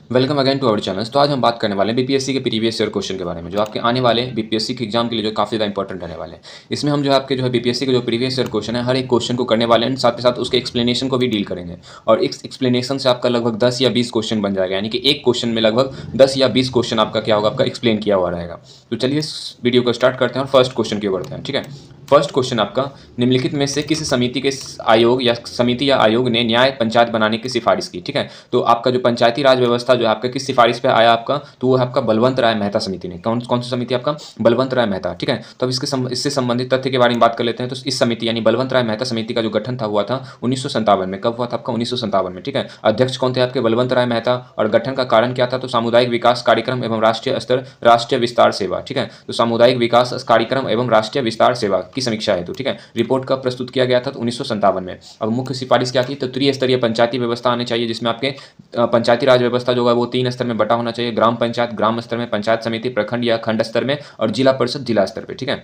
Welcome again to our channel. तो आज हम बात करने वाले हैं बीपीएससी के प्रीवियस ईयर क्वेश्चन के बारे में, जो आपके आने वाले बीपीएससी के एग्जाम के लिए जो काफ़ी ज़्यादा इंपॉर्टेंट रहने वाले हैं। इसमें हम जो है आपके जो है बीपीएससी के जो प्रीवियस ईयर क्वेश्चन है, हर एक क्वेश्चन को करने वाले हैं, साथ ही साथ उसके एक्सप्लेनेशन को भी डील करेंगे। और इस एक्सप्लेनेशन से आपका लगभग 10 या 20 क्वेश्चन बन जाएगा, यानी कि एक क्वेश्चन में लगभग 10 या 20 क्वेश्चन आपका क्या होगा, आपका एक्सप्लेन किया हुआ रहेगा। तो चलिए इस वीडियो को स्टार्ट करते हैं और फर्स्ट क्वेश्चन की ओर बढ़ते हैं। ठीक है, फर्स्ट क्वेश्चन आपका, निम्नलिखित में से किस समिति के आयोग या समिति या आयोग ने न्याय पंचायत बनाने की सिफारिश की। ठीक है, तो आपका जो पंचायती राज व्यवस्था जो है आपका किस सिफारिश पे आया आपका, तो वो है आपका बलवंत राय मेहता समिति ने। कौन कौन सी समिति आपका, बलवंत राय मेहता। ठीक है, तो अब इससे संबंधित तथ्य के बारे में बात कर लेते हैं। तो इस समिति यानी बलवंत राय मेहता समिति का जो गठन था हुआ था 1957 में। कब हुआ था आपका, 1957 में। ठीक है, अध्यक्ष कौन थे आपके, बलवंत राय मेहता। और गठन का कारण क्या था, तो सामुदायिक विकास कार्यक्रम एवं राष्ट्रीय स्तर राष्ट्रीय विस्तार सेवा। ठीक है, तो सामुदायिक विकास कार्यक्रम एवं राष्ट्रीय विस्तार सेवा की समीक्षा हेतु। ठीक है, रिपोर्ट कब प्रस्तुत किया गया था, तो 1957 में। अब मुख्य सिफारिश क्या थी, तो त्रिस्तरीय पंचायती व्यवस्था आनी चाहिए, जिसमें आपके पंचायती राज व्यवस्था जो है वो 3 स्तर में बटा होना चाहिए। ग्राम पंचायत ग्राम स्तर में, पंचायत समिति प्रखंड या खंड स्तर में, और जिला परिषद जिला स्तर पर। ठीक है,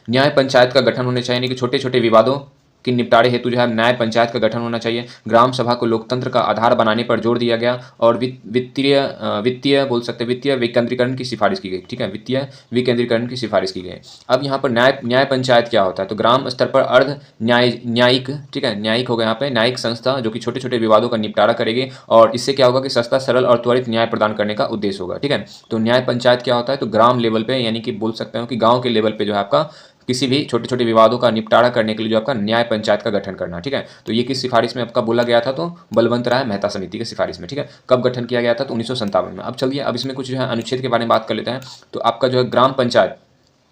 न्याय पंचायत का गठन होने चाहिए, यानी कि छोटे छोटे विवादों कि निपटारे हेतु जो है न्याय पंचायत का गठन होना चाहिए। ग्राम सभा को लोकतंत्र का आधार बनाने पर जोर दिया गया। और वित्तीय बोल सकते हैं, वित्तीय विकेंद्रीकरण की सिफारिश की गई। ठीक है, वित्तीय विकेंद्रीकरण की सिफारिश की गई। अब यहाँ पर न्याय पंचायत क्या होता है, तो ग्राम स्तर पर अर्ध न्यायिक, ठीक है, न्यायिक होगा यहाँ पे, न्यायिक संस्था जो कि छोटे छोटे विवादों का निपटारा करेगी। और इससे क्या होगा कि सस्ता सरल और त्वरित न्याय प्रदान करने का उद्देश्य होगा। ठीक है, तो न्याय पंचायत क्या होता है, तो ग्राम लेवल पे, यानी कि बोल सकते हो कि गाँव के लेवल पे जो है आपका किसी भी छोटे छोटे विवादों का निपटारा करने के लिए जो आपका न्याय पंचायत का गठन करना। ठीक है, तो ये किस सिफारिश में आपका बोला गया था, तो बलवंत राय मेहता समिति की सिफारिश में। ठीक है, कब गठन किया गया था, तो 1957 में। अब चलिए अब इसमें कुछ जो है अनुच्छेद के बारे में बात कर लेते हैं। तो आपका जो है ग्राम पंचायत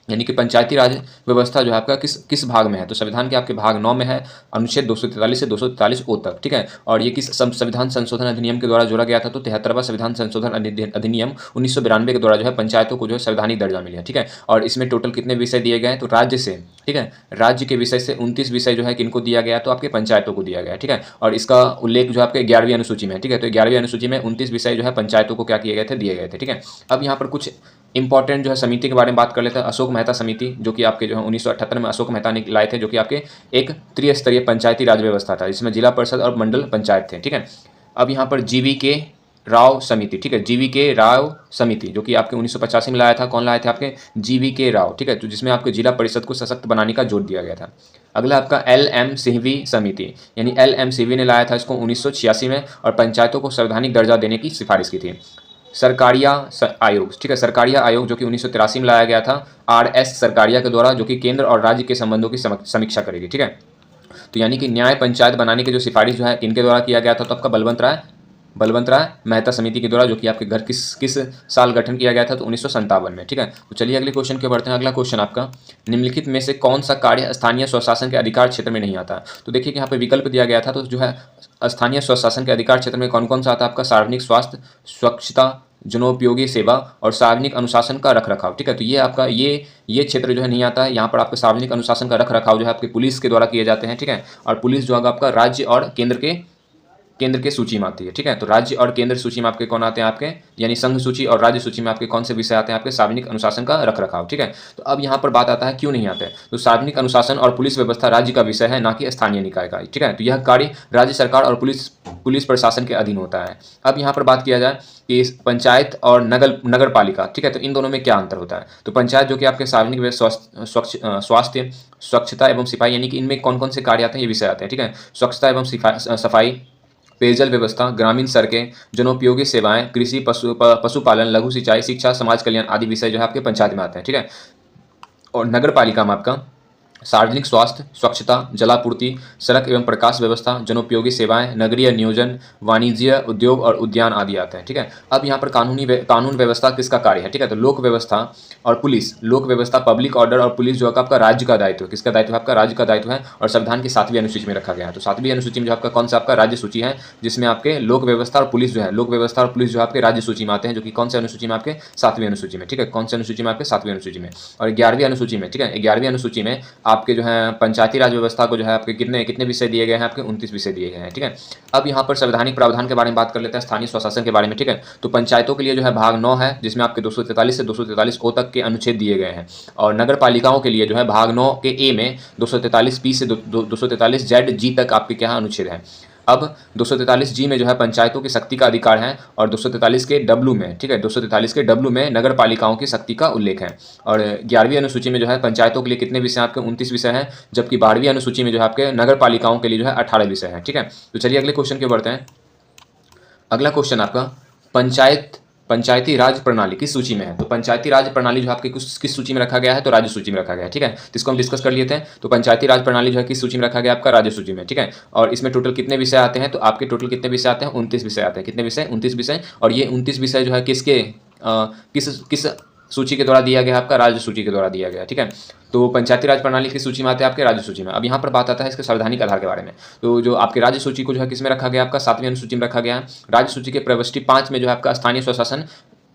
यानी कि पंचायती राज व्यवस्था जो है आपका किस किस भाग में है, तो संविधान के आपके भाग 9 में है, अनुच्छेद 243 से 243 ओ तक। ठीक है, और ये किस संविधान संशोधन अधिनियम के द्वारा जोड़ा गया था, तो 73वां संविधान संशोधन अधिनियम 1992 के द्वारा जो है पंचायतों को जो है संवैधानिक दर्जा मिला। ठीक है, और इसमें टोटल कितने विषय दिए गए हैं, तो राज्य से, ठीक है, राज्य के विषय से 29 विषय जो है किनको दिया गया, तो आपके पंचायतों को दिया गया। ठीक है, और इसका उल्लेख जो है आपके 11वीं अनुसूची में है। ठीक है, तो 11वीं अनुसूची में 29 विषय जो है पंचायतों को क्या किए गए थे, दिए गए थे। ठीक है, अब यहाँ पर कुछ इंपॉर्टेंट जो है समिति के बारे में बात कर लेते हैं। अशोक मेहता समिति, जो कि आपके जो है 1978 में अशोक मेहता ने लाए थे, जो कि आपके एक त्रिस्तरीय पंचायती राज व्यवस्था था, जिसमें जिला परिषद और मंडल पंचायत थे। ठीक है, अब यहाँ पर जीवी के राव समिति, ठीक है, जीवी के राव समिति, जो कि आपके 1985 में लाया था। कौन लाए थे आपके, जीवी के राव। ठीक है, तो जिसमें आपके जिला परिषद को सशक्त बनाने का जोर दिया गया था। अगला आपका एल एम सिंघवी समिति, यानी एल एम सिंघवी ने लाया था इसको 1986 में, और पंचायतों को संवैधानिक दर्जा देने की सिफारिश की थी। सरकारिया आयोग, ठीक है, सरकारिया आयोग जो कि 1983 में लाया गया था, आरएस सरकारिया के द्वारा, जो कि केंद्र और राज्य के संबंधों की समीक्षा करेगी। ठीक है, तो यानी कि न्याय पंचायत बनाने की जो सिफारिश जो है किनके द्वारा किया गया था, तो आपका बलवंत राय मेहता समिति के द्वारा, जो कि आपके घर किस साल गठन किया गया था, तो 1957 में। ठीक है, तो चलिए अगले क्वेश्चन के बढ़ते हैं। अगला क्वेश्चन आपका, निम्नलिखित में से कौन सा कार्य स्थानीय स्वशासन के अधिकार क्षेत्र में नहीं आता। तो देखिए कि यहाँ पे विकल्प दिया गया था, तो जो है स्थानीय स्वशासन के अधिकार क्षेत्र में कौन कौन सा आता है आपका, सार्वजनिक स्वास्थ्य, स्वच्छता, जनोपयोगी सेवा और सार्वजनिक अनुशासन का रखरखाव। ठीक है, तो ये आपका ये क्षेत्र जो है नहीं आता है। यहाँ पर आपका सार्वजनिक अनुशासन का रखरखाव जो है आपके पुलिस के द्वारा किए जाते हैं। ठीक है, और पुलिस जो है आपका राज्य और केंद्र के सूची में आती है। ठीक है, तो राज्य और केंद्र सूची में आपके कौन आते हैं, आपके यानी संघ सूची और राज्य सूची में आपके कौन से विषय आते हैं, आपके सार्वजनिक अनुशासन का रखरखाव। ठीक है, तो अब यहाँ पर बात आता है क्यों नहीं आते हैं, तो सार्वजनिक अनुशासन और पुलिस व्यवस्था राज्य का विषय है, ना कि स्थानीय निकाय का। ठीक है, तो यह कार्य राज्य सरकार और पुलिस प्रशासन के अधीन होता है। अब यहाँ पर बात किया जाए कि पंचायत और नगर पालिका, ठीक है, तो इन दोनों में क्या अंतर होता है, तो पंचायत जो कि आपके सार्वजनिक स्वास्थ्य, स्वच्छता एवं सफाई, यानी कि इनमें कौन कौन से कार्य आते हैं, ये विषय आते हैं। ठीक है, स्वच्छता एवं सफाई, पेयजल व्यवस्था, ग्रामीण सड़कें, जनोपयोगी सेवाएं, कृषि, पशुपालन, लघु सिंचाई, शिक्षा, समाज कल्याण आदि विषय जो है आपके पंचायत में आते हैं। ठीक है, और नगर पालिका में आपका सार्वजनिक स्वास्थ्य, स्वच्छता, जलापूर्ति, सड़क एवं प्रकाश व्यवस्था, जनोपयोगी सेवाएं, नगरीय नियोजन, वाणिज्य, उद्योग और उद्यान आदि आते हैं। ठीक है, अब यहाँ पर कानून व्यवस्था किसका कार्य है, ठीक है, तो लोक व्यवस्था और पुलिस, लोक व्यवस्था पब्लिक ऑर्डर और पुलिस जो है आपका राज्य का दायित्व है। किसका दायित्व है, आपका राज्य का दायित्व है, और संविधान की 7वीं अनुसूची में रखा गया है। तो 7वीं अनुसूची में जो आपका कौन सा आपका राज्य सूची है, जिसमें आपके लोक व्यवस्था और पुलिस जो है, लोक व्यवस्था और पुलिस जो आपके राज्य सूची में आते हैं, जो कि कौन से अनुसूची में आपके 7वीं अनुसूची में। ठीक है, कौन से अनुसूची में आपके 7वीं अनुसूची में, और 11वीं अनुसूची में। ठीक है, 11वीं अनुसूची में आपके जो है पंचायती राज व्यवस्था को जो है आपके कितने विषय दिए गए हैं, आपके 29 विषय दिए गए हैं। ठीक है, अब यहाँ पर संवैधानिक प्रावधान के बारे में बात कर लेते हैं, स्थानीय स्वशासन के बारे में। ठीक है, तो पंचायतों के लिए जो है भाग 9 है, जिसमें आपके 243 से 243 ओ तक के अनुच्छेद दिए गए हैं, और नगर पालिकाओं के लिए जो है भाग 9 के ए में 243 पी से 243 जेड जी तक आपके क्या अनुच्छेद है। अब 243 जी में जो है पंचायतों की शक्ति का अधिकार है, और 243 के डब्लू में, ठीक है, 243 के डब्लू में नगर पालिकाओं की शक्ति का उल्लेख है। और 11वीं अनुसूची में जो है पंचायतों के लिए कितने विषय आपके 29 विषय हैं, जबकि 12वीं अनुसूची में जो है आपके नगर पालिकाओं के लिए जो है 18 विषय है। ठीक है, तो चलिए अगले क्वेश्चन की ओर बढ़ते हैं। अगला क्वेश्चन आपका पंचायती राज प्रणाली किस सूची में है? तो पंचायती राज प्रणाली जो आपके किस सूची में रखा गया है? तो राज्य सूची में रखा गया है। ठीक है, तो इसको हम डिस्कस कर लेते हैं। तो पंचायती राज प्रणाली जो है किस सूची में रखा गया? आपका राज्य सूची में। ठीक है, और इसमें टोटल कितने विषय आते हैं? तो आपके टोटल कितने विषय आते हैं? 29 विषय आते हैं। कितने विषय? 29 विषय। और ये 29 विषय जो है किस सूची के द्वारा दिया गया? आपका राज्य सूची के द्वारा दिया गया। ठीक है, तो पंचायती राज प्रणाली किस सूची में आते हैं? आपके राज्य सूची में। अब यहाँ पर बात आता है इसके संवैधानिक आधार के बारे में। तो जो आपके राज्य सूची को जो है किसमें रखा गया? आपका 7वीं अनुसूची में रखा गया है। राज्य सूची के प्रविष्टि 5 में जो है आपका स्थानीय स्वशासन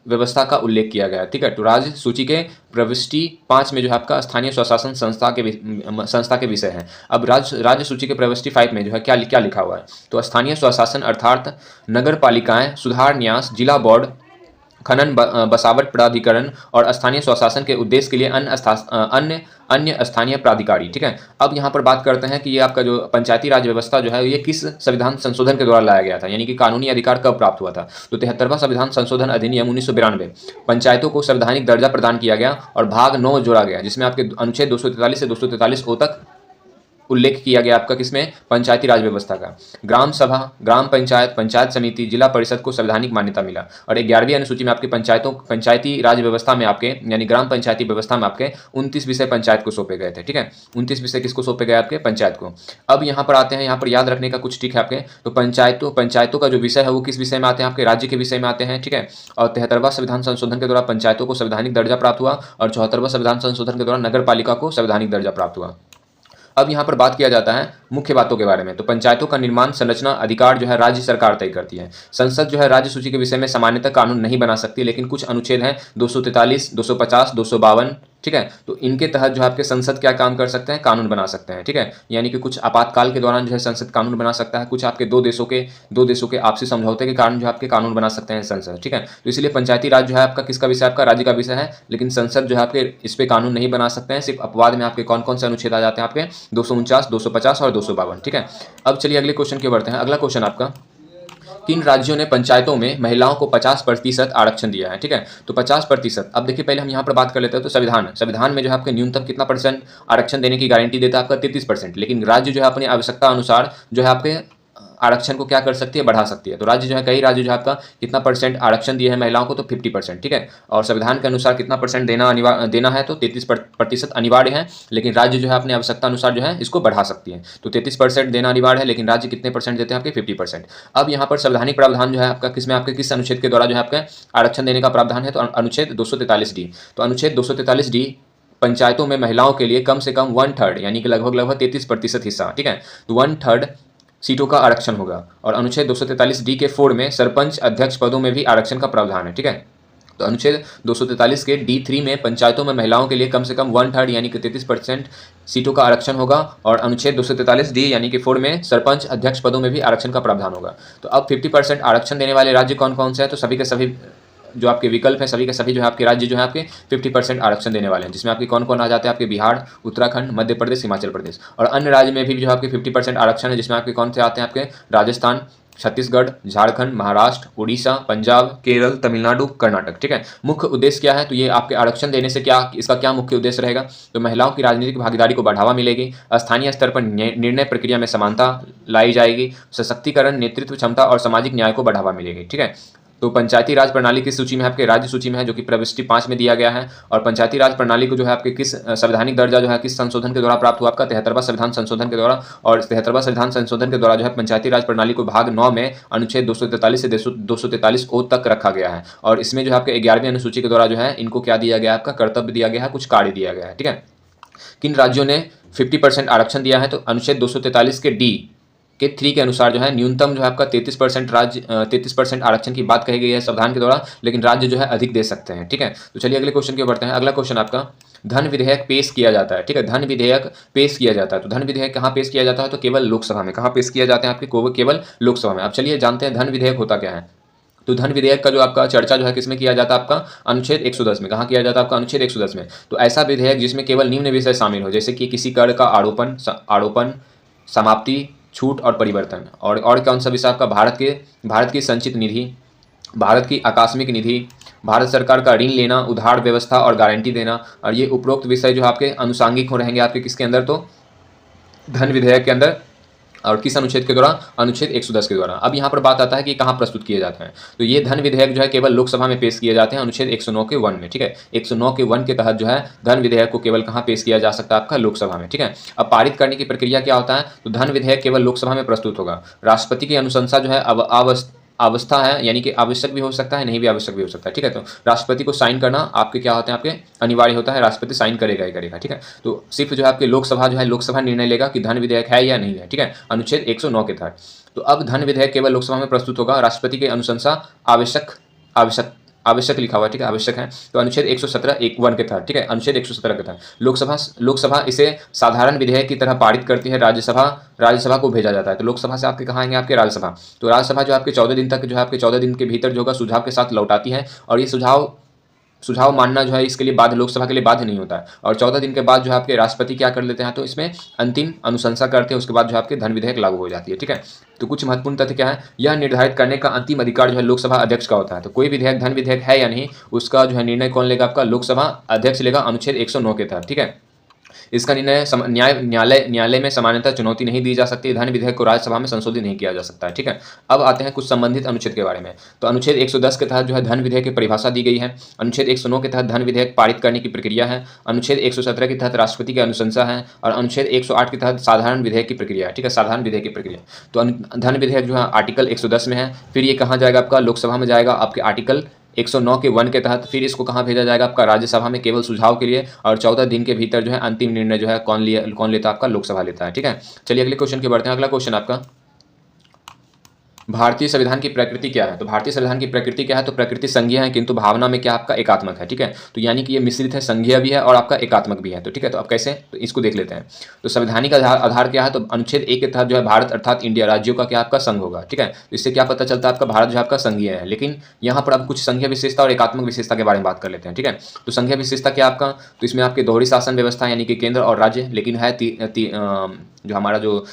व्यवस्था का उल्लेख किया गया है। ठीक है, तो राज्य सूची के प्रविष्टि 5 में जो है आपका स्थानीय स्वशासन संस्था के विषय हैं। अब राज्य सूची के प्रविष्टि 5 में जो है क्या लिखा हुआ है? तो स्थानीय स्वशासन अर्थात नगर पालिकाएं, सुधार न्यास, जिला बोर्ड, खनन बसावट प्राधिकरण और स्थानीय स्वशासन के उद्देश्य के लिए अन्य स्थानीय प्राधिकारी। ठीक है, अब यहाँ पर बात करते हैं कि ये आपका जो पंचायती राज व्यवस्था जो है ये किस संविधान संशोधन के द्वारा लाया गया था, यानी कि कानूनी अधिकार कब प्राप्त हुआ था? तो 73वां संविधान संशोधन अधिनियम 1992 पंचायतों को संवैधानिक दर्जा प्रदान किया गया और भाग 9 जोड़ा गया, जिसमें आपके अनुच्छेद 243 से 243 तक उल्लेख किया गया आपका किसमें? पंचायती राज व्यवस्था का। ग्राम सभा, ग्राम पंचायत, पंचायत समिति, जिला परिषद को संवैधानिक मान्यता मिला। और 11वीं अनुसूची में आपके पंचायती राज व्यवस्था में आपके यानी ग्राम पंचायती व्यवस्था में आपके 29 विषय पंचायत को सौंपे गए थे। ठीक है, 29 विषय किसको सौंपे गए? आपके पंचायत को। अब यहाँ पर आते हैं, यहाँ पर याद रखने का कुछ ट्रिक है आपके। तो पंचायतों का जो विषय है वो किस विषय में आते हैं? आपके राज्य के विषय में आते हैं। ठीक है, और 73वां संविधान संशोधन के द्वारा पंचायतों को संवैधानिक दर्जा प्राप्त हुआ और 74वां संविधान संशोधन के द्वारा नगर पालिका को संवैधानिक दर्जा प्राप्त हुआ। अब यहाँ पर बात किया जाता है मुख्य बातों के बारे में। तो पंचायतों का निर्माण, संरचना, अधिकार जो है राज्य सरकार तय करती है। संसद जो है राज्य सूची के विषय में सामान्यतः कानून नहीं बना सकती, लेकिन कुछ अनुच्छेद हैं 243, 250, 252। ठीक है, तो इनके तहत जो आपके संसद क्या काम कर सकते हैं? कानून बना सकते हैं। ठीक है, यानी कि कुछ आपातकाल के दौरान जो है संसद कानून बना सकता है। कुछ आपके दो देशों के आपसी समझौते के कारण जो आपके कानून बना सकते हैं संसद। ठीक है, तो इसलिए पंचायती राज जो है आपका किसका विषय? आपका राज्य का विषय है, लेकिन संसद जो है आपके इस पे कानून नहीं बना सकते हैं। सिर्फ अपवाद में आपके कौन कौन से अनुच्छेद आ जाते हैं? आपके 249, 250 और 252। ठीक है, अब चलिए अगले क्वेश्चन की ओर बढ़ते हैं। अगला क्वेश्चन आपका, किन राज्यों ने पंचायतों में महिलाओं को 50% आरक्षण दिया है? ठीक है, तो 50%। अब देखिए पहले हम यहाँ पर बात कर लेते हैं। तो संविधान में जो है आपके न्यूनतम कितना परसेंट आरक्षण देने की गारंटी देता है? आपका 33%। लेकिन राज्य जो है अपनी आवश्यकता अनुसार जो है आपके आरक्षण को क्या कर सकती है? बढ़ा सकती है। तो राज्य जो है, कई राज्य जो है आपका कितना परसेंट आरक्षण दिए हैं महिलाओं को? तो 50%। ठीक है, और संविधान के अनुसार कितना परसेंट देना है? तो 33% अनिवार्य है, लेकिन राज्य जो है अपनी आवश्यकता अनुसार जो है इसको बढ़ा सकती है। तो 33% देना अनिवार्य है, लेकिन राज्य कितने परसेंट देते हैं? आपके 50%। अब यहाँ पर संवैधानिक प्रावधान जो है आपका किसमें? आपके किस अनुच्छेद के द्वारा जो है आपका आरक्षण देने का प्रावधान है? तो अनुच्छेद 243D। तो अनुच्छेद 243D पंचायतों में महिलाओं के लिए कम से कम 1/3 यानी कि लगभग 33% हिस्सा। ठीक है, तो 1/3 सीटों का आरक्षण होगा। और अनुच्छेद 243D के 4 में सरपंच अध्यक्ष पदों में भी आरक्षण का प्रावधान है। ठीक है, तो अनुच्छेद 243 के D3 में पंचायतों में महिलाओं के लिए कम से कम 1/3 यानी कि 33% सीटों का आरक्षण होगा। और अनुच्छेद 243D यानी कि 4 में सरपंच अध्यक्ष पदों में भी आरक्षण का प्रावधान होगा। तो अब 50% आरक्षण देने वाले राज्य कौन कौन से हैं? तो सभी के सभी जो आपके विकल्प है, सभी के सभी जो है आपके राज्य जो है आपके 50% आरक्षण देने वाले हैं, जिसमें आपके कौन कौन आ जाते हैं? आपके बिहार, उत्तराखंड, मध्य प्रदेश, हिमाचल प्रदेश। और अन्य राज्य में भी जो आपके 50% आरक्षण है, जिसमें आपके कौन से आते हैं? आपके राजस्थान, छत्तीसगढ़, झारखंड, महाराष्ट्र, उड़ीसा, पंजाब, केरल, तमिलनाडु, कर्नाटक। ठीक है, मुख्य उद्देश्य क्या है? तो ये आपके आरक्षण देने से इसका क्या मुख्य उद्देश्य रहेगा? तो महिलाओं की राजनीतिक भागीदारी को बढ़ावा मिलेगी, स्थानीय स्तर पर निर्णय प्रक्रिया में समानता लाई जाएगी, सशक्तिकरण, नेतृत्व क्षमता और सामाजिक न्याय को बढ़ावा मिलेगी। ठीक है, तो पंचायती राज प्रणाली किस सूची में है? आपके राज्य सूची में है, जो कि प्रविष्टि 5 में दिया गया है। और पंचायती राज प्रणाली को जो है आपके किस संवैधानिक दर्जा जो है किस संशोधन के द्वारा प्राप्त हुआ? आपका 73वां संविधान संशोधन के द्वारा। और 73वां संविधान संशोधन के द्वारा जो है पंचायती राज प्रणाली को भाग 9 में अनुच्छेद 243 से 243O तक रखा गया है। और इसमें जो है आपके 11वीं अनुसूची के द्वारा जो है इनको क्या दिया गया? आपका कर्तव्य दिया गया है, कुछ कार्य दिया गया है। ठीक है, किन राज्यों ने 50% आरक्षण दिया है? तो अनुच्छेद 243 के D के 3 के अनुसार जो है न्यूनतम जो है आपका 33% आरक्षण की बात कही गई है संविधान के द्वारा, लेकिन राज्य जो है अधिक दे सकते हैं। ठीक है, तो चलिए अगले क्वेश्चन की ओर बढ़ते हैं। अगला क्वेश्चन आपका, धन विधेयक पेश किया जाता है। ठीक है, धन विधेयक पेश किया जाता है। तो धन विधेयक कहाँ पेश किया जाता है? तो केवल लोकसभा में। कहाँ पेश किया जाते हैं? आपके केवल लोकसभा में। अब चलिए जानते हैं धन विधेयक होता क्या है। तो धन विधेयक का जो आपका चर्चा जो है किसमें किया जाता है? आपका अनुच्छेद 110 में। कहाँ किया जाता है? आपका अनुच्छेद 110 में। तो ऐसा विधेयक जिसमें केवल निम्न विषय शामिल हो, जैसे कि किसी कर का आरोपण, समाप्ति, छूट और परिवर्तन। और कौन सा विषय आपका भारत की संचित निधि, भारत की आकस्मिक निधि, भारत सरकार का ऋण लेना, उधार व्यवस्था और गारंटी देना। और ये उपरोक्त विषय जो आपके अनुसांगिक हो रहेंगे आपके किसके अंदर, तो धन विधेयक के अंदर। और किस अनुच्छेद के द्वारा, अनुच्छेद 110 के द्वारा। अब यहाँ पर बात आता है कि कहाँ प्रस्तुत किए जाते हैं, तो ये धन विधेयक जो है केवल लोकसभा में पेश किए जाते हैं, अनुच्छेद 109 के 1 में, ठीक है। 109 के 1 के तहत जो है धन विधेयक को केवल कहाँ पेश किया जा सकता है, आपका लोकसभा में, ठीक है। अब पारित करने की प्रक्रिया क्या होता है, तो धन विधेयक केवल लोकसभा में प्रस्तुत होगा। राष्ट्रपति की अनुशंसा जो है अब अवस्था है, यानी कि आवश्यक भी हो सकता है, नहीं भी आवश्यक भी हो सकता है, ठीक है। तो राष्ट्रपति को साइन करना आपके क्या होते हैं, आपके अनिवार्य होता है, राष्ट्रपति साइन करेगा ही करेगा, ठीक है। तो सिर्फ जो है आपके लोकसभा जो है, लोकसभा निर्णय लेगा कि धन विधेयक है या नहीं है, ठीक है, अनुच्छेद 109 के तहत। तो अब धन विधेयक केवल लोकसभा में प्रस्तुत होगा, राष्ट्रपति की अनुशंसा आवश्यक लिखा हुआ है, ठीक है, आवश्यक है। तो अनुच्छेद 117 1 के तहत, ठीक है, अनुच्छेद 117 के तहत लोकसभा इसे साधारण विधेयक की तरह पारित करती है, राज्यसभा को भेजा जाता है। तो लोकसभा से आपके कहाँ आएंगे, आपके राज्यसभा। तो राज्यसभा जो आपके 14 दिन तक जो है, आपके 14 दिन के भीतर जो होगा सुझाव के साथ लौटाती है। और ये सुझाव मानना जो है इसके लिए बाध्य, लोकसभा के लिए बाध्य नहीं होता है। और 14 दिन के बाद जो है आपके राष्ट्रपति क्या कर लेते हैं, तो इसमें अंतिम अनुशंसा करते हैं, उसके बाद जो आपके धन विधेयक लागू हो जाती है, ठीक है। तो कुछ महत्वपूर्ण तथ्य क्या है, यह निर्धारित करने का अंतिम अधिकार जो है लोकसभा अध्यक्ष का होता है। तो कोई विधेयक धन विधेयक है या नहीं, उसका जो है निर्णय कौन लेगा, आपका लोकसभा अध्यक्ष लेगा, अनुच्छेद 109 के तहत, ठीक है। इसका निर्णय न्यायालय में सामान्यतः चुनौती नहीं दी जा सकती। धन विधेयक को राज्यसभा में संशोधित नहीं किया जा सकता है, ठीक है। अब आते हैं कुछ संबंधित अनुच्छेद के बारे में। तो अनुच्छेद 110 के तहत जो है धन विधेयक की परिभाषा दी गई है। अनुच्छेद 109 के तहत धन विधेयक पारित करने की प्रक्रिया है। अनुच्छेद 117 के तहत राष्ट्रपति की अनुशंसा है। और अनुच्छेद 108 के तहत साधारण विधेयक की प्रक्रिया है, ठीक है, साधारण विधेयक की प्रक्रिया। तो धन विधेयक जो है आर्टिकल 110 में है। फिर ये कहाँ जाएगा, आपका लोकसभा में जाएगा आपके आर्टिकल 109 के 1 के तहत। फिर इसको कहाँ भेजा जाएगा, आपका राज्यसभा में केवल सुझाव के लिए। और 14 दिन के भीतर जो है अंतिम निर्णय जो है कौन लेता है, आपका लोकसभा लेता है, ठीक है। चलिए अगले क्वेश्चन की बढ़ते हैं। अगला क्वेश्चन आपका, भारतीय संविधान की प्रकृति क्या है। तो भारतीय संविधान की प्रकृति क्या है, तो प्रकृति संघीय है किंतु भावना में क्या आपका एकात्मक है, ठीक है। तो यानी कि ये मिश्रित है, संघीय भी है और आपका एकात्मक भी है, तो ठीक है। तो अब कैसे, तो इसको देख लेते हैं। तो संवैधानिक आधार क्या है, तो अनुच्छेद 1 के तहत जो है भारत अर्थात इंडिया राज्यों का क्या आपका संघ होगा, ठीक है। तो इससे क्या पता चलता है, आपका भारत जो आपका संघीय है। लेकिन यहाँ पर अब कुछ संघीय विशेषता और एकात्मक विशेषता के बारे में बात कर लेते हैं, ठीक है। तो संघीय विशेषता क्या आपका, तो इसमें आपके दोहरी शासन व्यवस्था यानी कि केंद्र और राज्य, लेकिन है जो हमारा जो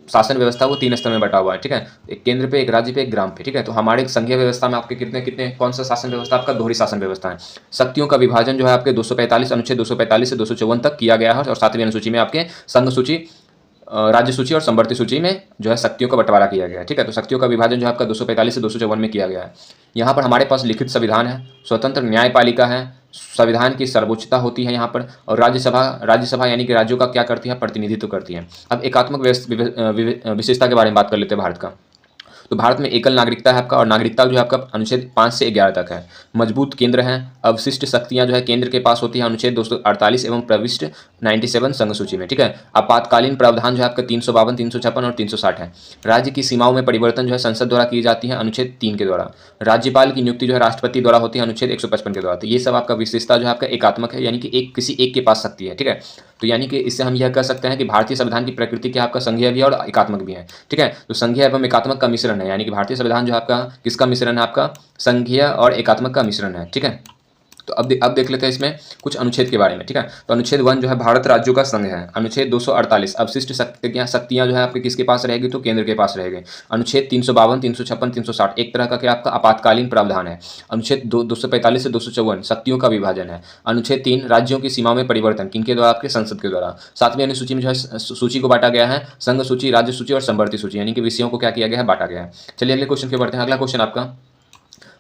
शासन व्यवस्था वो 3 स्तर में बटा हुआ है, ठीक है। एक केंद्र पे, एक राज्य पे, एक ग्राम पे, ठीक है। तो हमारे संघीय व्यवस्था में आपके कितने कौन सा शासन व्यवस्था, आपका दोहरी शासन व्यवस्था है। शक्तियों का विभाजन जो है आपके 245 अनुच्छेद 245 से 254 तक किया गया है। और 7वीं अनुसूची में आपके संघ सूची, राज्य सूची और संवर्ती सूची में जो है शक्तियों का बंटवारा किया गया है, ठीक है। तो शक्तियों का विभाजन जो है आपका 245 से 254 में किया गया है। यहाँ पर हमारे पास लिखित संविधान है, स्वतंत्र न्यायपालिका है, संविधान की सर्वोच्चता होती है यहाँ पर। और राज्यसभा यानी कि राज्यों का क्या करती है, प्रतिनिधित्व करती है। अब एकात्मक विशेषता के बारे में बात कर लेते हैं भारत का। तो भारत में एकल नागरिकता है आपका। और नागरिकता जो है आपका अनुच्छेद 5 से 11 तक है। मजबूत केंद्र है, अवशिष्ट शक्तियां जो है केंद्र के पास होती है, अनुच्छेद 248 एवं प्रविष्ट 97 संघ सूची में, ठीक है। आपातकालीन प्रावधान जो है आपका 352, 356 और 360 है। राज्य की सीमाओं में परिवर्तन जो है संसद द्वारा की जाती है, अनुच्छेद 3 के द्वारा। राज्यपाल की नियुक्ति जो है राष्ट्रपति द्वारा होती है, अनुच्छेद 155 के द्वारा। तो ये सब आपका विशेषता जो है आपका एकात्मक है, यानी कि किसी एक के पास शक्ति है, ठीक है। तो यानी कि इससे हम यह कह सकते हैं कि भारतीय संविधान की प्रकृति क्या आपका संघीय भी है और एकात्मक भी है, ठीक है। तो संघीय एवं एकात्मक का मिश्रण है, यानी कि भारतीय संविधान जो है आपका किसका मिश्रण है, आपका संघीय और एकात्मक का मिश्रण है, ठीक है। तो अब देख लेते हैं इसमें कुछ अनुच्छेद के बारे में, ठीक है। तो अनुच्छेद 1 जो है भारत राज्यों का संघ है। अनुच्छेद 248 अवशिष्ट शक्तियां जो है आपके किसके पास रहेगी, तो केंद्र के पास रहेगी। अनुच्छेद 352, 356, 360 एक तरह का क्या आपका आपातकालीन प्रावधान है। अनुच्छेद 245 से 254 शक्तियों का विभाजन है। अनुच्छेद 3 राज्यों की सीमाओं में परिवर्तन, किनके द्वारा, आपके संसद के द्वारा। 7वीं अनुसूची में जो है सूची को बांटा गया है, संघ सूची, राज्य सूची और संवर्ती सूची, यानी कि विषयों को क्या किया गया है, बांटा गया है। चलिए अगले क्वेश्चन के बढ़ते हैं। अगला क्वेश्चन आपका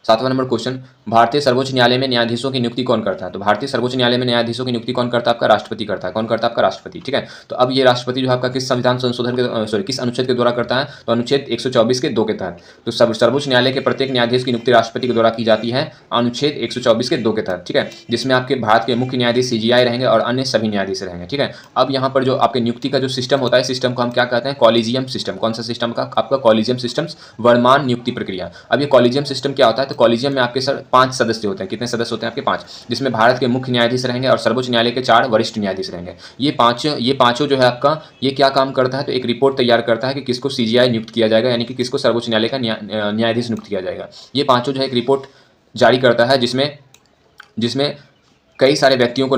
7वां नंबर क्वेश्चन, भारतीय सर्वोच्च न्यायालय में न्यायाधीशों की नियुक्ति कौन करता है। तो भारतीय सर्वोच्च न्यायालय में न्यायाधीशों की नियुक्ति कौन करता है, आपका राष्ट्रपति करता है। कौन करता है, आपका राष्ट्रपति, ठीक है। तो अब ये राष्ट्रपति जो है आपका किस संविधान संशोधन के किस अनुच्छेद के द्वारा करता है, तो अनुच्छेद 124 के 2 के तहत। तो सर्वोच्च न्यायालय के प्रत्येक न्यायाधीश की नियुक्ति राष्ट्रपति के द्वारा की जाती है, अनुच्छेद 124 के 2 के तहत, ठीक है। जिसमें आपके भारत के मुख्य न्यायाधीश CGI रहेंगे और अन्य सभी न्यायाधीश रहेंगे, ठीक है। अब यहाँ पर जो आपके नियुक्ति का जो सिस्टम होता है, सिस्टम को हम क्या कहते हैं, कॉलेजियम सिस्टम। कौन सा सिस्टम का, आपका कॉलेजियम सिस्टम, वर्तमान नियुक्ति प्रक्रिया। अब ये कॉलेजियम सिस्टम क्या होता है, तो कॉलेजियम में आपके 5 सदस्य होते हैं। कितने सदस्य होते हैं, आपके 5, जिसमें भारत के मुख्य न्यायाधीश रहेंगे और सर्वोच्च न्यायालय के 4 वरिष्ठ न्यायाधीश रहेंगे। ये पांचों जो है आपका, ये क्या काम करता है, तो एक रिपोर्ट तैयार करता है कि किसको CGI नियुक्त किया जाएगा, यानी कि किसको सर्वोच्च न्यायालय का न्यायाधीश नियुक्त किया जाएगा। ये पांचों जो है एक रिपोर्ट जारी करता है, जिसमें कई सारे व्यक्तियों को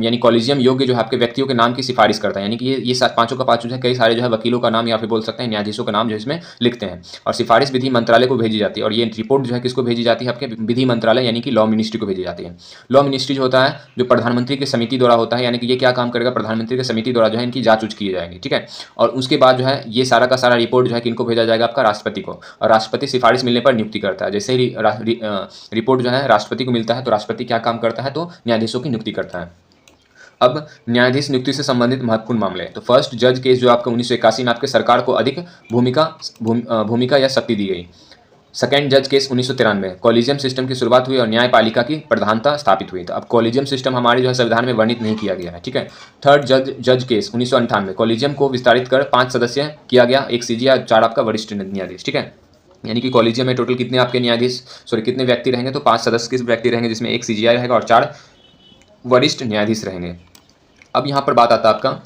यानी कॉलेजियम योग्य जो है आपके व्यक्तियों के नाम की सिफारिश करता है, यानी कि ये पांचों का पांचों जो है कई सारे जो है वकीलों का नाम या फिर बोल सकते हैं न्यायाधीशों का नाम जो इसमें लिखते हैं, और सिफारिश विधि मंत्रालय को भेजी जाती है। और ये रिपोर्ट जो है किसको भेजी जाती है, आपके विधि मंत्रालय यानी कि लॉ मिनिस्ट्री को भेजी जाती है। लॉ मिनिस्ट्री जो होता है जो प्रधानमंत्री की समिति द्वारा होता है, यानी कि ये क्या काम करेगा, प्रधानमंत्री की समिति द्वारा जो है इनकी जांच की जाएगी, ठीक है। और उसके बाद जो है ये सारा का सारा रिपोर्ट जो है किनको भेजा जाएगा, आपका राष्ट्रपति को, और राष्ट्रपति सिफारिश मिलने पर नियुक्ति करता है। जैसे ही रिपोर्ट जो है राष्ट्रपति को मिलता है तो राष्ट्रपति क्या काम करता है, तो न्यायाधीशों की नियुक्ति करता है। अब न्यायाधीश नियुक्ति से संबंधित महत्वपूर्ण मामले, तो फर्स्ट जज केस जो आपका 1981 में आपके सरकार को अधिक भूमिका या शक्ति दी गई। सेकेंड जज केस 1993 कॉलेजियम सिस्टम की शुरुआत हुई और न्यायपालिका की प्रधानता स्थापित हुई। तो अब कॉलेजियम सिस्टम हमारे जो है संविधान में वर्णित नहीं किया गया है, ठीक है। थर्ड जज केस 1998 कॉलेजियम को विस्तारित कर 5 सदस्य किया गया, 1 सीजी या 4 आपका वरिष्ठ न्यायाधीश, ठीक है। यानी कि कॉलेजियम में टोटल कितने आपके न्यायाधीश कितने व्यक्ति रहेंगे, तो 5 सदस्य किस व्यक्ति रहेंगे, जिसमें 1 सीजीआई रहेगा और 4 वरिष्ठ न्यायाधीश रहेंगे। अब यहाँ पर बात आता है आपका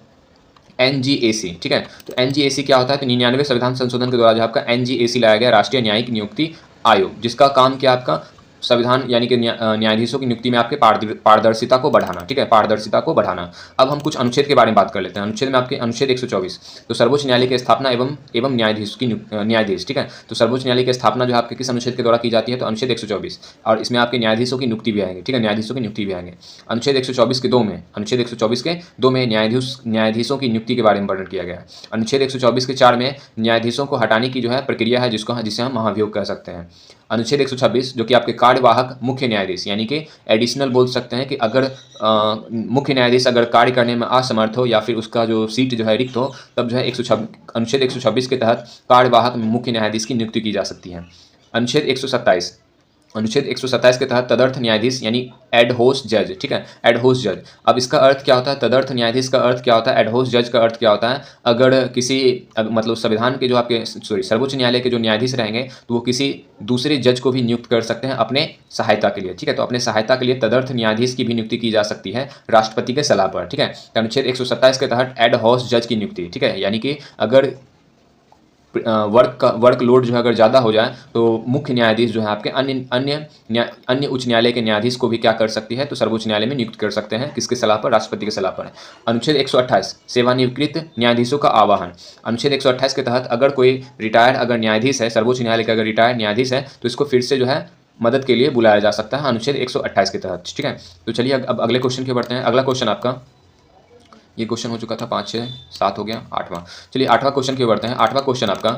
एनजीएसी, ठीक है। तो एनजीएसी क्या होता है, तो 99वें संविधान संशोधन के द्वारा जो आपका एनजीएसी लाया गया, राष्ट्रीय न्यायिक नियुक्ति आयोग, जिसका काम क्या आपका संविधान यानी कि न्यायाधीशों की नियुक्ति में आपके पारदर्शिता को बढ़ाना, ठीक है, पारदर्शिता को बढ़ाना। अब हम कुछ अनुच्छेद के बारे में बात कर लेते हैं। अनुच्छेद में आपके अनुच्छेद 124 तो सर्वोच्च न्यायालय की स्थापना एवं न्यायाधीश, ठीक है। तो सर्वोच्च न्यायालय की स्थापना जो आपके किस अनुच्छेद के द्वारा की जाती है, तो अनुच्छेद 124, और इसमें आपके न्यायाधीशों की नियुक्ति भी आएंगे, ठीक है, न्यायाधीशों की नियुक्ति भी आएंगे। अनुच्छेद 124 के 2 में न्यायाधीशों की नियुक्ति के बारे में वर्णन किया गया है। अनुच्छेद 124 के 4 में न्यायाधीशों को हटाने की जो है प्रक्रिया है, जिसे हम महाभियोग कह सकते हैं। अनुच्छेद 126 जो कि आपके कार्यवाहक मुख्य न्यायाधीश यानी कि एडिशनल बोल सकते हैं कि अगर मुख्य न्यायाधीश अगर कार्य करने में असमर्थ हो या फिर उसका जो सीट जो है रिक्त हो, तब जो है अनुच्छेद 126 के तहत कार्यवाहक मुख्य न्यायाधीश की नियुक्ति की जा सकती है। अनुच्छेद 127 के तहत तदर्थ न्यायाधीश यानी एड होस जज, ठीक है, एड होस जज। अब इसका अर्थ क्या होता है, तदर्थ न्यायाधीश का अर्थ क्या होता है, एड होस जज का अर्थ क्या होता है, अगर मतलब संविधान के जो आपके सर्वोच्च न्यायालय के जो न्यायाधीश रहेंगे तो वो किसी दूसरे जज को भी नियुक्त कर सकते हैं अपने सहायता के लिए, ठीक है। तो अपने सहायता के लिए तदर्थ न्यायाधीश की भी नियुक्ति की जा सकती है राष्ट्रपति के सलाह पर, ठीक है। अनुच्छेद 127 के तहत एड होस जज की नियुक्ति, ठीक है, यानी कि अगर वर्कलोड जो है अगर ज़्यादा हो जाए तो मुख्य न्यायाधीश जो है आपके अन्य उच्च न्यायालय के न्यायाधीश को भी क्या कर सकती है, तो सर्वोच्च न्यायालय में नियुक्त कर सकते हैं, किसके सलाह पर, राष्ट्रपति के सलाह पर। अनुच्छेद 128 सेवानिवृत्त न्यायाधीशों का आवाहन। अनुच्छेद 128 के तहत अगर कोई रिटायर्ड अगर न्यायाधीश है, सर्वोच्च न्यायालय का अगर रिटायर्ड न्यायाधीश है तो इसको फिर से जो है मदद के लिए बुलाया जा सकता है अनुच्छेद 128 के तहत, ठीक है। तो चलिए अब अगले क्वेश्चन के बढ़ते हैं। अगला क्वेश्चन आपका, ये क्वेश्चन हो चुका था 5, 6, 7 हो गया, 8वां। चलिए 8वां क्वेश्चन की बढ़ते हैं। 8वां क्वेश्चन आपका,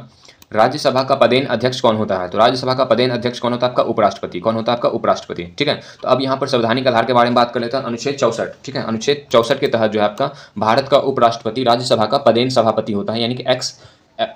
राज्यसभा का पदेन अध्यक्ष कौन होता है, तो राज्यसभा का पदेन अध्यक्ष कौन होता है, आपका उपराष्ट्रपति। कौन होता है, आपका उपराष्ट्रपति, ठीक है। तो अब यहाँ पर संवैधानिक आधार के बारे में बात कर लेते हैं। अनुच्छेद 64, ठीक है, अनुच्छेद 64 के तहत जो है आपका भारत का उपराष्ट्रपति राज्यसभा का पदेन सभापति होता है, यानी कि एक्स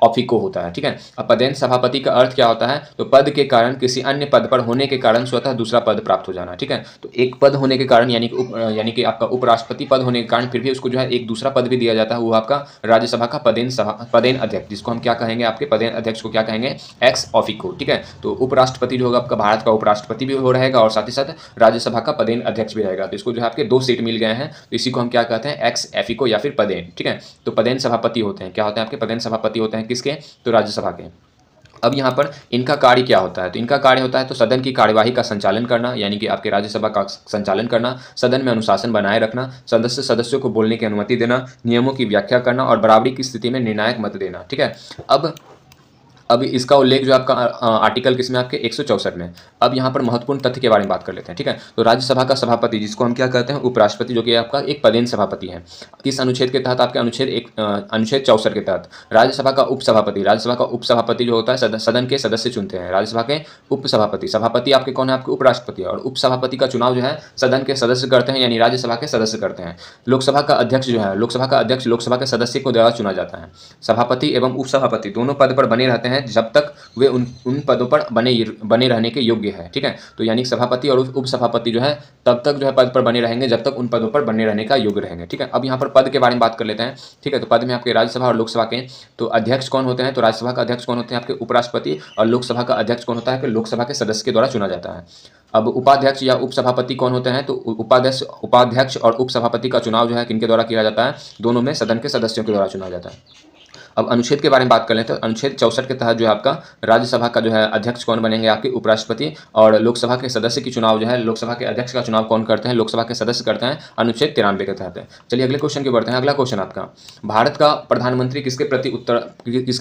ऑफिको होता है, ठीक है। अब पदेन सभापति का अर्थ क्या होता है, तो पद के कारण किसी अन्य पद पर होने के कारण स्वतः दूसरा पद प्राप्त हो जाना, ठीक है। तो एक पद होने के कारण यानी कि आपका उपराष्ट्रपति पद होने के कारण फिर भी उसको जो है एक दूसरा पद भी दिया जाता है, वो आपका राज्यसभा का पदेन अध्यक्ष, जिसको हम क्या कहेंगे, आपके पदेन अध्यक्ष को क्या कहेंगे, एक्स ऑफिको, ठीक है। तो उपराष्ट्रपति जो होगा आपका भारत का उपराष्ट्रपति भी हो रहेगा और साथ ही साथ राज्यसभा का पदेन अध्यक्ष भी रहेगा। तो इसको जो है आपके 2 सीट मिल गए हैं, तो इसी को हम क्या कहते हैं, एक्स एफिको या फिर पदेन, ठीक है। तो पदेन सभापति होते हैं, क्या होते हैं आपके पदेन सभापति होते हैं, किसके, तो राज्यसभा के। अब यहाँ पर इनका कार्य क्या होता है, तो इनका कार्य होता है तो सदन की कार्यवाही का संचालन करना, यानी कि आपके राज्यसभा का संचालन करना, सदन में अनुशासन बनाए रखना, सदस्यों को बोलने की अनुमति देना, नियमों की व्याख्या करना और बराबरी की स्थिति में निर्णायक मत देना, ठीक है। अब इसका उल्लेख जो आपका आर्टिकल किसमें, आपके 164 में। अब यहाँ पर महत्वपूर्ण तथ्य के बारे में बात कर लेते हैं, ठीक है। तो राज्यसभा का सभापति, जिसको हम क्या कहते हैं, उपराष्ट्रपति, जो कि आपका एक पदेन सभापति है, किस अनुच्छेद के तहत, आपके अनुच्छेद 64 के तहत। राज्यसभा का उपसभापति जो होता है सदन के सदस्य चुनते हैं, राज्यसभा के सभापति आपके कौन है, आपके उपराष्ट्रपति, और उपसभापति का चुनाव जो है सदन के सदस्य करते हैं, यानी राज्यसभा के सदस्य करते हैं। लोकसभा का अध्यक्ष जो है, लोकसभा के सदस्य को द्वारा चुना जाता है। सभापति एवं उपसभापति दोनों पद पर बने रहते हैं जब तक वे उन पदों पर बने रहने के योग्य है, ठीक है। तो यानी सभापति और उपसभापति जो है तब तक जो है पद पर बने रहेंगे जब तक उन पदों पर बने रहने का योग्य रहेंगे, ठीक है। अब यहाँ पर पद के बारे में बात कर लेते हैं, ठीक है। तो पद में आपके राज्यसभा और लोकसभा के तो अध्यक्ष कौन होते हैं, तो राज्यसभा का अध्यक्ष कौन होते हैं, आपके उपराष्ट्रपति, और लोकसभा का अध्यक्ष कौन होता है, कि लोकसभा के सदस्य के द्वारा चुना जाता है। अब उपाध्यक्ष या उपसभापति कौन होते हैं, तो उपाध्यक्ष और उपसभापति का चुनाव जो है किनके द्वारा किया जाता है, दोनों में सदन के सदस्यों के द्वारा चुना जाता है। अब अनुच्छेद के बारे में बात कर लें तो अनुच्छेद 64 के तहत जो है आपका राज्यसभा का जो है अध्यक्ष कौन बनेंगे, आपके उपराष्ट्रपति, और लोकसभा के सदस्य की चुनाव जो है, लोकसभा के अध्यक्ष का चुनाव कौन करते हैं, लोकसभा के सदस्य करते हैं, अनुच्छेद 93 के तहत है। चलिए अगले क्वेश्चन की बढ़ते हैं। अगला क्वेश्चन आपका, भारत का प्रधानमंत्री किसके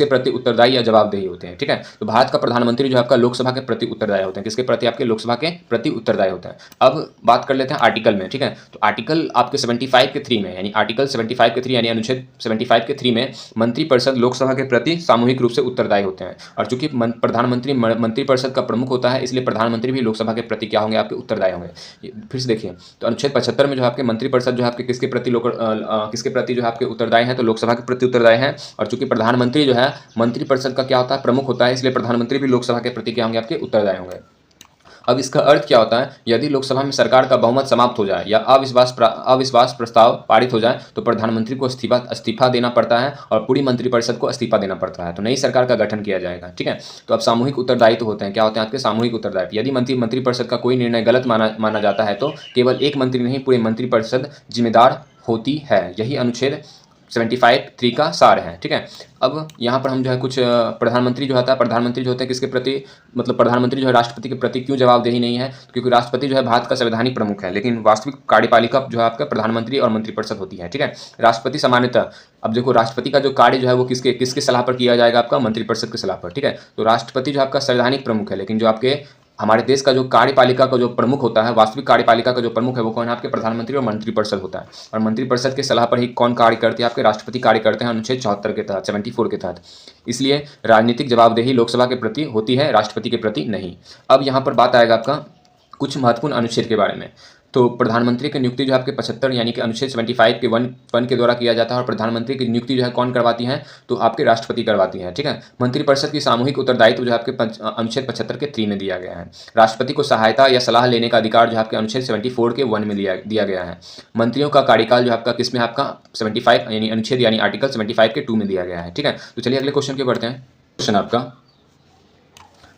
प्रति उत्तरदायी या जवाबदेही होते हैं। ठीक है, तो भारत का प्रधानमंत्री जो आपका लोकसभा के प्रति उत्तरदायी होते हैं। किसके प्रति, आपके लोकसभा के प्रति उत्तरदायी होते हैं। अब बात कर लेते हैं आर्टिकल में। ठीक है, तो आर्टिकल आपके 75 के 3 में, यानी आर्टिकल 75 के 3 यानी अनुच्छेद 75 के 3 में मंत्रिपरिषद लोकसभा के प्रति सामूहिक रूप से उत्तरदायी होते हैं। और चूंकि प्रधानमंत्री मंत्रिपरिषद का प्रमुख होता है, इसलिए प्रधानमंत्री भी लोकसभा के प्रति क्या होंगे, आपके उत्तरदायी होंगे। फिर से देखिए, तो अनुच्छेद 75 में जो आपके मंत्रिपरिषद जो आपके किसके प्रति जो आपके उत्तरदायी हैं, तो लोकसभा के प्रति उत्तरदायी हैं। और चूंकि प्रधानमंत्री जो है मंत्रिपरिषद का क्या होता है, प्रमुख होता है, इसलिए प्रधानमंत्री भी लोकसभा के प्रति क्या होंगे, आपके उत्तरदायी होंगे। अब इसका अर्थ क्या होता है, यदि लोकसभा में सरकार का बहुमत समाप्त हो जाए या अविश्वास प्रस्ताव पारित हो जाए तो प्रधानमंत्री को इस्तीफा देना पड़ता है और पूरी मंत्रिपरिषद को इस्तीफा देना पड़ता है, तो नई सरकार का गठन किया जाएगा। ठीक है, तो अब सामूहिक उत्तरदायित्व होते हैं, क्या होते हैं आपके सामूहिक उत्तरदायित्व। यदि मंत्रिपरिषद का कोई निर्णय गलत माना जाता है तो केवल एक मंत्री नहीं, पूरी मंत्रिपरिषद जिम्मेदार होती है। यही अनुच्छेद 75(3) का सार है। ठीक है, अब यहाँ पर हम जो है कुछ प्रधानमंत्री जो होता है, प्रधानमंत्री जो होते हैं किसके प्रति, मतलब प्रधानमंत्री जो है राष्ट्रपति के प्रति क्यों जवाबदेही नहीं है, क्योंकि राष्ट्रपति जो है भारत का संवैधानिक प्रमुख है, लेकिन वास्तविक कार्यपालिका जो है आपका प्रधानमंत्री और मंत्रिपरिषद होती है। ठीक है, राष्ट्रपति सामान्यतः, अब देखो राष्ट्रपति का जो कार्य जो है वो किसके सलाह पर किया जाएगा, आपका मंत्रिपरिषद की सलाह पर। ठीक है, तो राष्ट्रपति जो आपका संवैधानिक प्रमुख है, लेकिन जो आपके हमारे देश का जो कार्यपालिका का जो प्रमुख होता है, वास्तविक कार्यपालिका का जो प्रमुख है वो कौन है, आपके प्रधानमंत्री और मंत्रिपरिषद होता है। और मंत्रिपरिषद के सलाह पर ही कौन कार्य करते हैं, आपके राष्ट्रपति कार्य करते हैं, अनुच्छेद 74 के तहत, 74 के तहत। इसलिए राजनीतिक जवाबदेही लोकसभा के प्रति होती है, राष्ट्रपति के प्रति नहीं। अब यहाँ पर बात आएगा आपका कुछ महत्वपूर्ण अनुच्छेद के बारे में। तो प्रधानमंत्री की नियुक्ति जो आपके 75 यानी कि अनुच्छेद 75 के 1 के द्वारा किया जाता है, और प्रधानमंत्री की नियुक्ति जो है कौन करवाती है, तो आपके राष्ट्रपति करवाती है। ठीक है, मंत्रिपरिषद की सामूहिक उत्तरदायित्व जो आपके अनुच्छेद 75 के 3 में दिया गया है। राष्ट्रपति को सहायता या सलाह लेने का अधिकार जो आपके अनुच्छेद 74 के 1 में दिया गया है। मंत्रियों का कार्यकाल जो आपका किसमें, आपका 75 यानी अनुच्छेद यानी आर्टिकल 75 के 2 में दिया गया है। ठीक है, तो चलिए अगले क्वेश्चन के बढ़ते हैं। क्वेश्चन आपका,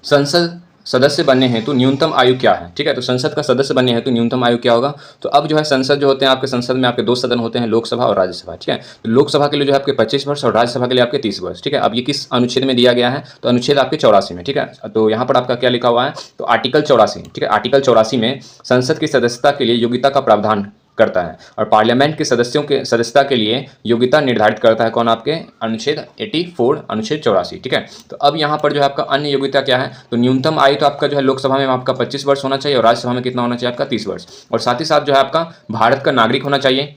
संसद सदस्य बनने हेतु न्यूनतम आयु क्या है। ठीक है, तो संसद का सदस्य बनने हेतु न्यूनतम आयु क्या होगा। तो अब जो है संसद जो होते हैं आपके, संसद में आपके 2 सदन होते हैं, लोकसभा और राज्यसभा। ठीक है, तो लोकसभा के लिए जो है आपके 25 वर्ष और राज्यसभा के लिए आपके 30 वर्ष। ठीक है, अब ये किस अनुच्छेद में दिया गया है, तो अनुच्छेद आपके 84 में। ठीक है, तो यहाँ पर आपका क्या लिखा हुआ है, तो आर्टिकल 84। ठीक है, आर्टिकल 84 में संसद की सदस्यता के लिए योग्यता का प्रावधान करता है, और पार्लियामेंट के सदस्यों के सदस्यता के लिए योग्यता निर्धारित करता है कौन, आपके अनुच्छेद 84 अनुच्छेद 84। ठीक है, तो अब यहाँ पर जो है आपका अन्य योग्यता क्या है, तो न्यूनतम आयु तो आपका जो है लोकसभा में आपका 25 वर्ष होना चाहिए और राज्यसभा में कितना होना चाहिए, आपका 30 वर्ष। और साथ ही साथ जो है आपका भारत का नागरिक होना चाहिए।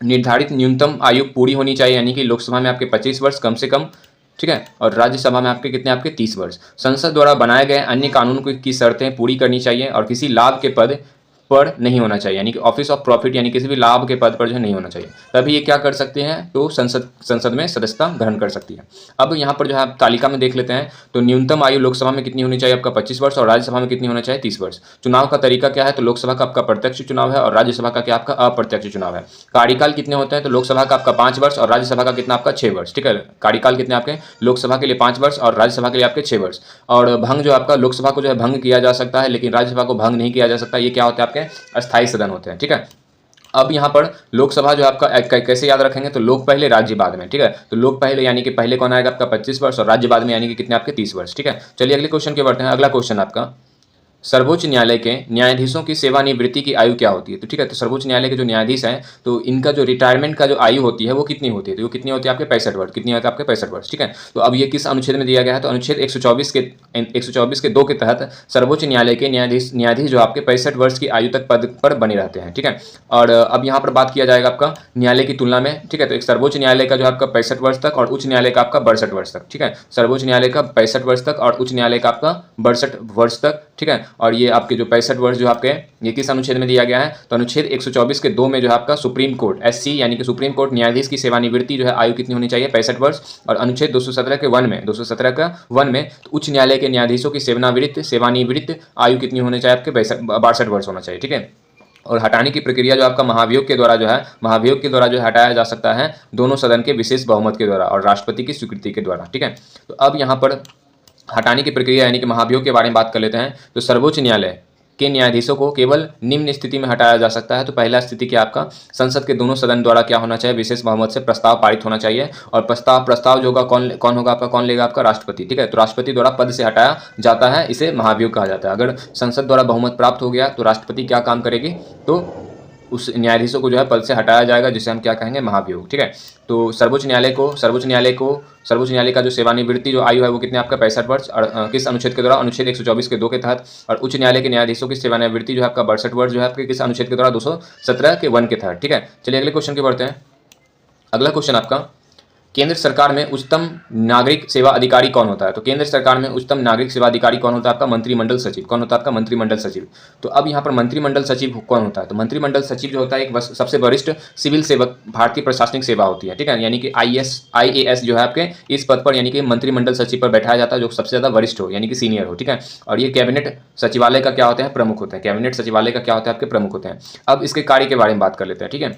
निर्धारित न्यूनतम आयु पूरी होनी चाहिए, यानी कि लोकसभा में आपके 25 वर्ष कम से कम। ठीक है, और राज्यसभा में आपके कितने, आपके 30 वर्ष। संसद द्वारा बनाए गए अन्य कानून की शर्तें पूरी करनी चाहिए, और किसी लाभ के पद पर नहीं होना चाहिए, यानी कि ऑफिस ऑफ प्रॉफिट यानी किसी भी लाभ के पद पर जो है नहीं होना चाहिए, तभी ये क्या कर सकते हैं, तो संसद में सदस्यता ग्रहण कर सकती है। अब यहाँ पर जो है आप तालिका में देख लेते हैं, तो न्यूनतम आयु लोकसभा में कितनी होनी चाहिए, आपका 25 वर्ष, और राज्यसभा में कितनी होना चाहिए, 30 वर्ष। चुनाव का तरीका क्या है, तो लोकसभा का आपका प्रत्यक्ष चुनाव है और राज्यसभा का क्या आपका अप्रत्यक्ष चुनाव है। कार्यकाल कितने होते हैं, तो लोकसभा का आपका 5 वर्ष और राज्यसभा का कितना, आपका 6 वर्ष। ठीक है, कार्यकाल कितने आपके, लोकसभा के लिए 5 वर्ष और राज्यसभा के लिए आपके 6 वर्ष। और भंग जो आपका लोकसभा को जो है भंग किया जा सकता है, लेकिन राज्यसभा को भंग नहीं किया जा सकता। ये क्या होते हैं, आपके अस्थायी सदन होते हैं। ठीक है, अब यहाँ पर लोकसभा जो आपका कैसे याद रखेंगे, तो लोक पहले राज्य बाद में। ठीक है, तो लोक पहले यानी कि पहले कौन आएगा, आपका 25 वर्ष, और राज्य बाद में यानी कि कितने, आपके 30 वर्ष। ठीक है, चलिए अगले क्वेश्चन के बढ़ते हैं। अगला क्वेश्चन आपका, सर्वोच्च न्यायालय के न्यायाधीशों की सेवानिवृत्ति की आयु क्या होती है। तो ठीक है, तो सर्वोच्च न्यायालय के जो न्यायाधीश हैं, तो इनका जो रिटायरमेंट का जो आयु होती है वो कितनी होती है, तो वो कितनी होती है, आपके 65 वर्ष। कितनी होती है, आपके 65 वर्ष। ठीक है, तो अब ये किस अनुच्छेद में दिया गया है, तो अनुच्छेद 124 के 2 के तहत सर्वोच्च न्यायालय के न्यायाधीश जो आपके 65 वर्ष की आयु तक पद पर बने रहते हैं। ठीक है, और अब यहाँ पर बात किया जाएगा आपका न्यायालय की तुलना में। ठीक है, तो एक सर्वोच्च न्यायालय का जो आपका 65 वर्ष तक और उच्च न्यायालय का आपका 62 वर्ष तक। ठीक है, सर्वोच्च न्यायालय का 65 वर्ष तक और उच्च न्यायालय का आपका 62 वर्ष तक। ठीक है, और ये आपके जो 65 वर्ष जो आपके ये किस अनुच्छेद में दिया गया है, तो अनुच्छेद 124 के 2 में जो है आपका सुप्रीम कोर्ट SC यानी कि सुप्रीम कोर्ट न्यायाधीश की सेवानिवृत्ति जो है आयु कितनी होनी चाहिए, 65 वर्ष। और अनुच्छेद 217 के 1 में 217 का 1 में तो उच्च न्यायालय के न्यायाधीशों की सेवानिवृत्त आयु कितनी होनी चाहिए, आपके 62 वर्ष होना चाहिए। ठीक है, और हटाने की प्रक्रिया जो आपका महाभियोग के द्वारा जो हटाया जा सकता है, दोनों सदन के विशेष बहुमत के द्वारा और राष्ट्रपति की स्वीकृति के द्वारा। ठीक है, तो अब यहाँ पर हटाने की प्रक्रिया यानी कि महाभियोग के बारे में बात कर लेते हैं। तो सर्वोच्च न्यायालय के न्यायाधीशों को केवल निम्न स्थिति में हटाया जा सकता है। तो पहला स्थिति क्या आपका, संसद के दोनों सदन द्वारा क्या होना चाहिए, विशेष बहुमत से प्रस्ताव पारित होना चाहिए। और प्रस्ताव जो होगा कौन होगा आपका, कौन लेगा आपका, राष्ट्रपति। ठीक है, तो राष्ट्रपति द्वारा पद से हटाया जाता है, इसे महाभियोग कहा जाता है। अगर संसद द्वारा बहुमत प्राप्त हो गया तो राष्ट्रपति क्या काम करेगी, तो उस न्यायाधीशों को जो है पद से हटाया जाएगा, जिसे हम क्या कहेंगे, महाभियोग। ठीक है, तो सर्वोच्च न्यायालय का जो सेवानिवृत्ति जो आयु है वो कितने आपका 65 वर्ष, और किस अनुच्छेद के द्वारा, अनुच्छेद 124 के 2 के तहत। और उच्च न्यायालय के न्यायाधीशों की सेवानिवृत्ति जो है आपका 62 वर्ष जो है आपके किस अनुच्छेद के द्वारा, 217 के 1 के तहत। ठीक है, चलिए अगले क्वेश्चन की बढ़ते हैं। अगला क्वेश्चन आपका, केंद्र सरकार में उच्चतम नागरिक सेवा अधिकारी कौन होता है। तो केंद्र सरकार में उच्चतम नागरिक सेवा अधिकारी कौन होता है आपका, मंत्रिमंडल सचिव। कौन होता है आपका, मंत्रिमंडल सचिव। तो अब यहाँ पर मंत्रिमंडल सचिव कौन होता है, तो मंत्रिमंडल सचिव जो होता है एक सबसे वरिष्ठ सिविल सेवक, भारतीय प्रशासनिक सेवा होती है। ठीक है, यानी कि IAS जो है आपके इस पद पर, यानी कि मंत्रिमंडल सचिव पर बैठाया जाता है, जो सबसे ज़्यादा वरिष्ठ हो, यानी कि सीनियर हो। ठीक है, और ये कैबिनेट सचिवालय का क्या होते हैं, प्रमुख होते हैं। कैबिनेट सचिवालय का क्या होता है, आपके प्रमुख होते हैं। अब इसके कार्य के बारे में बात कर लेते हैं। ठीक है,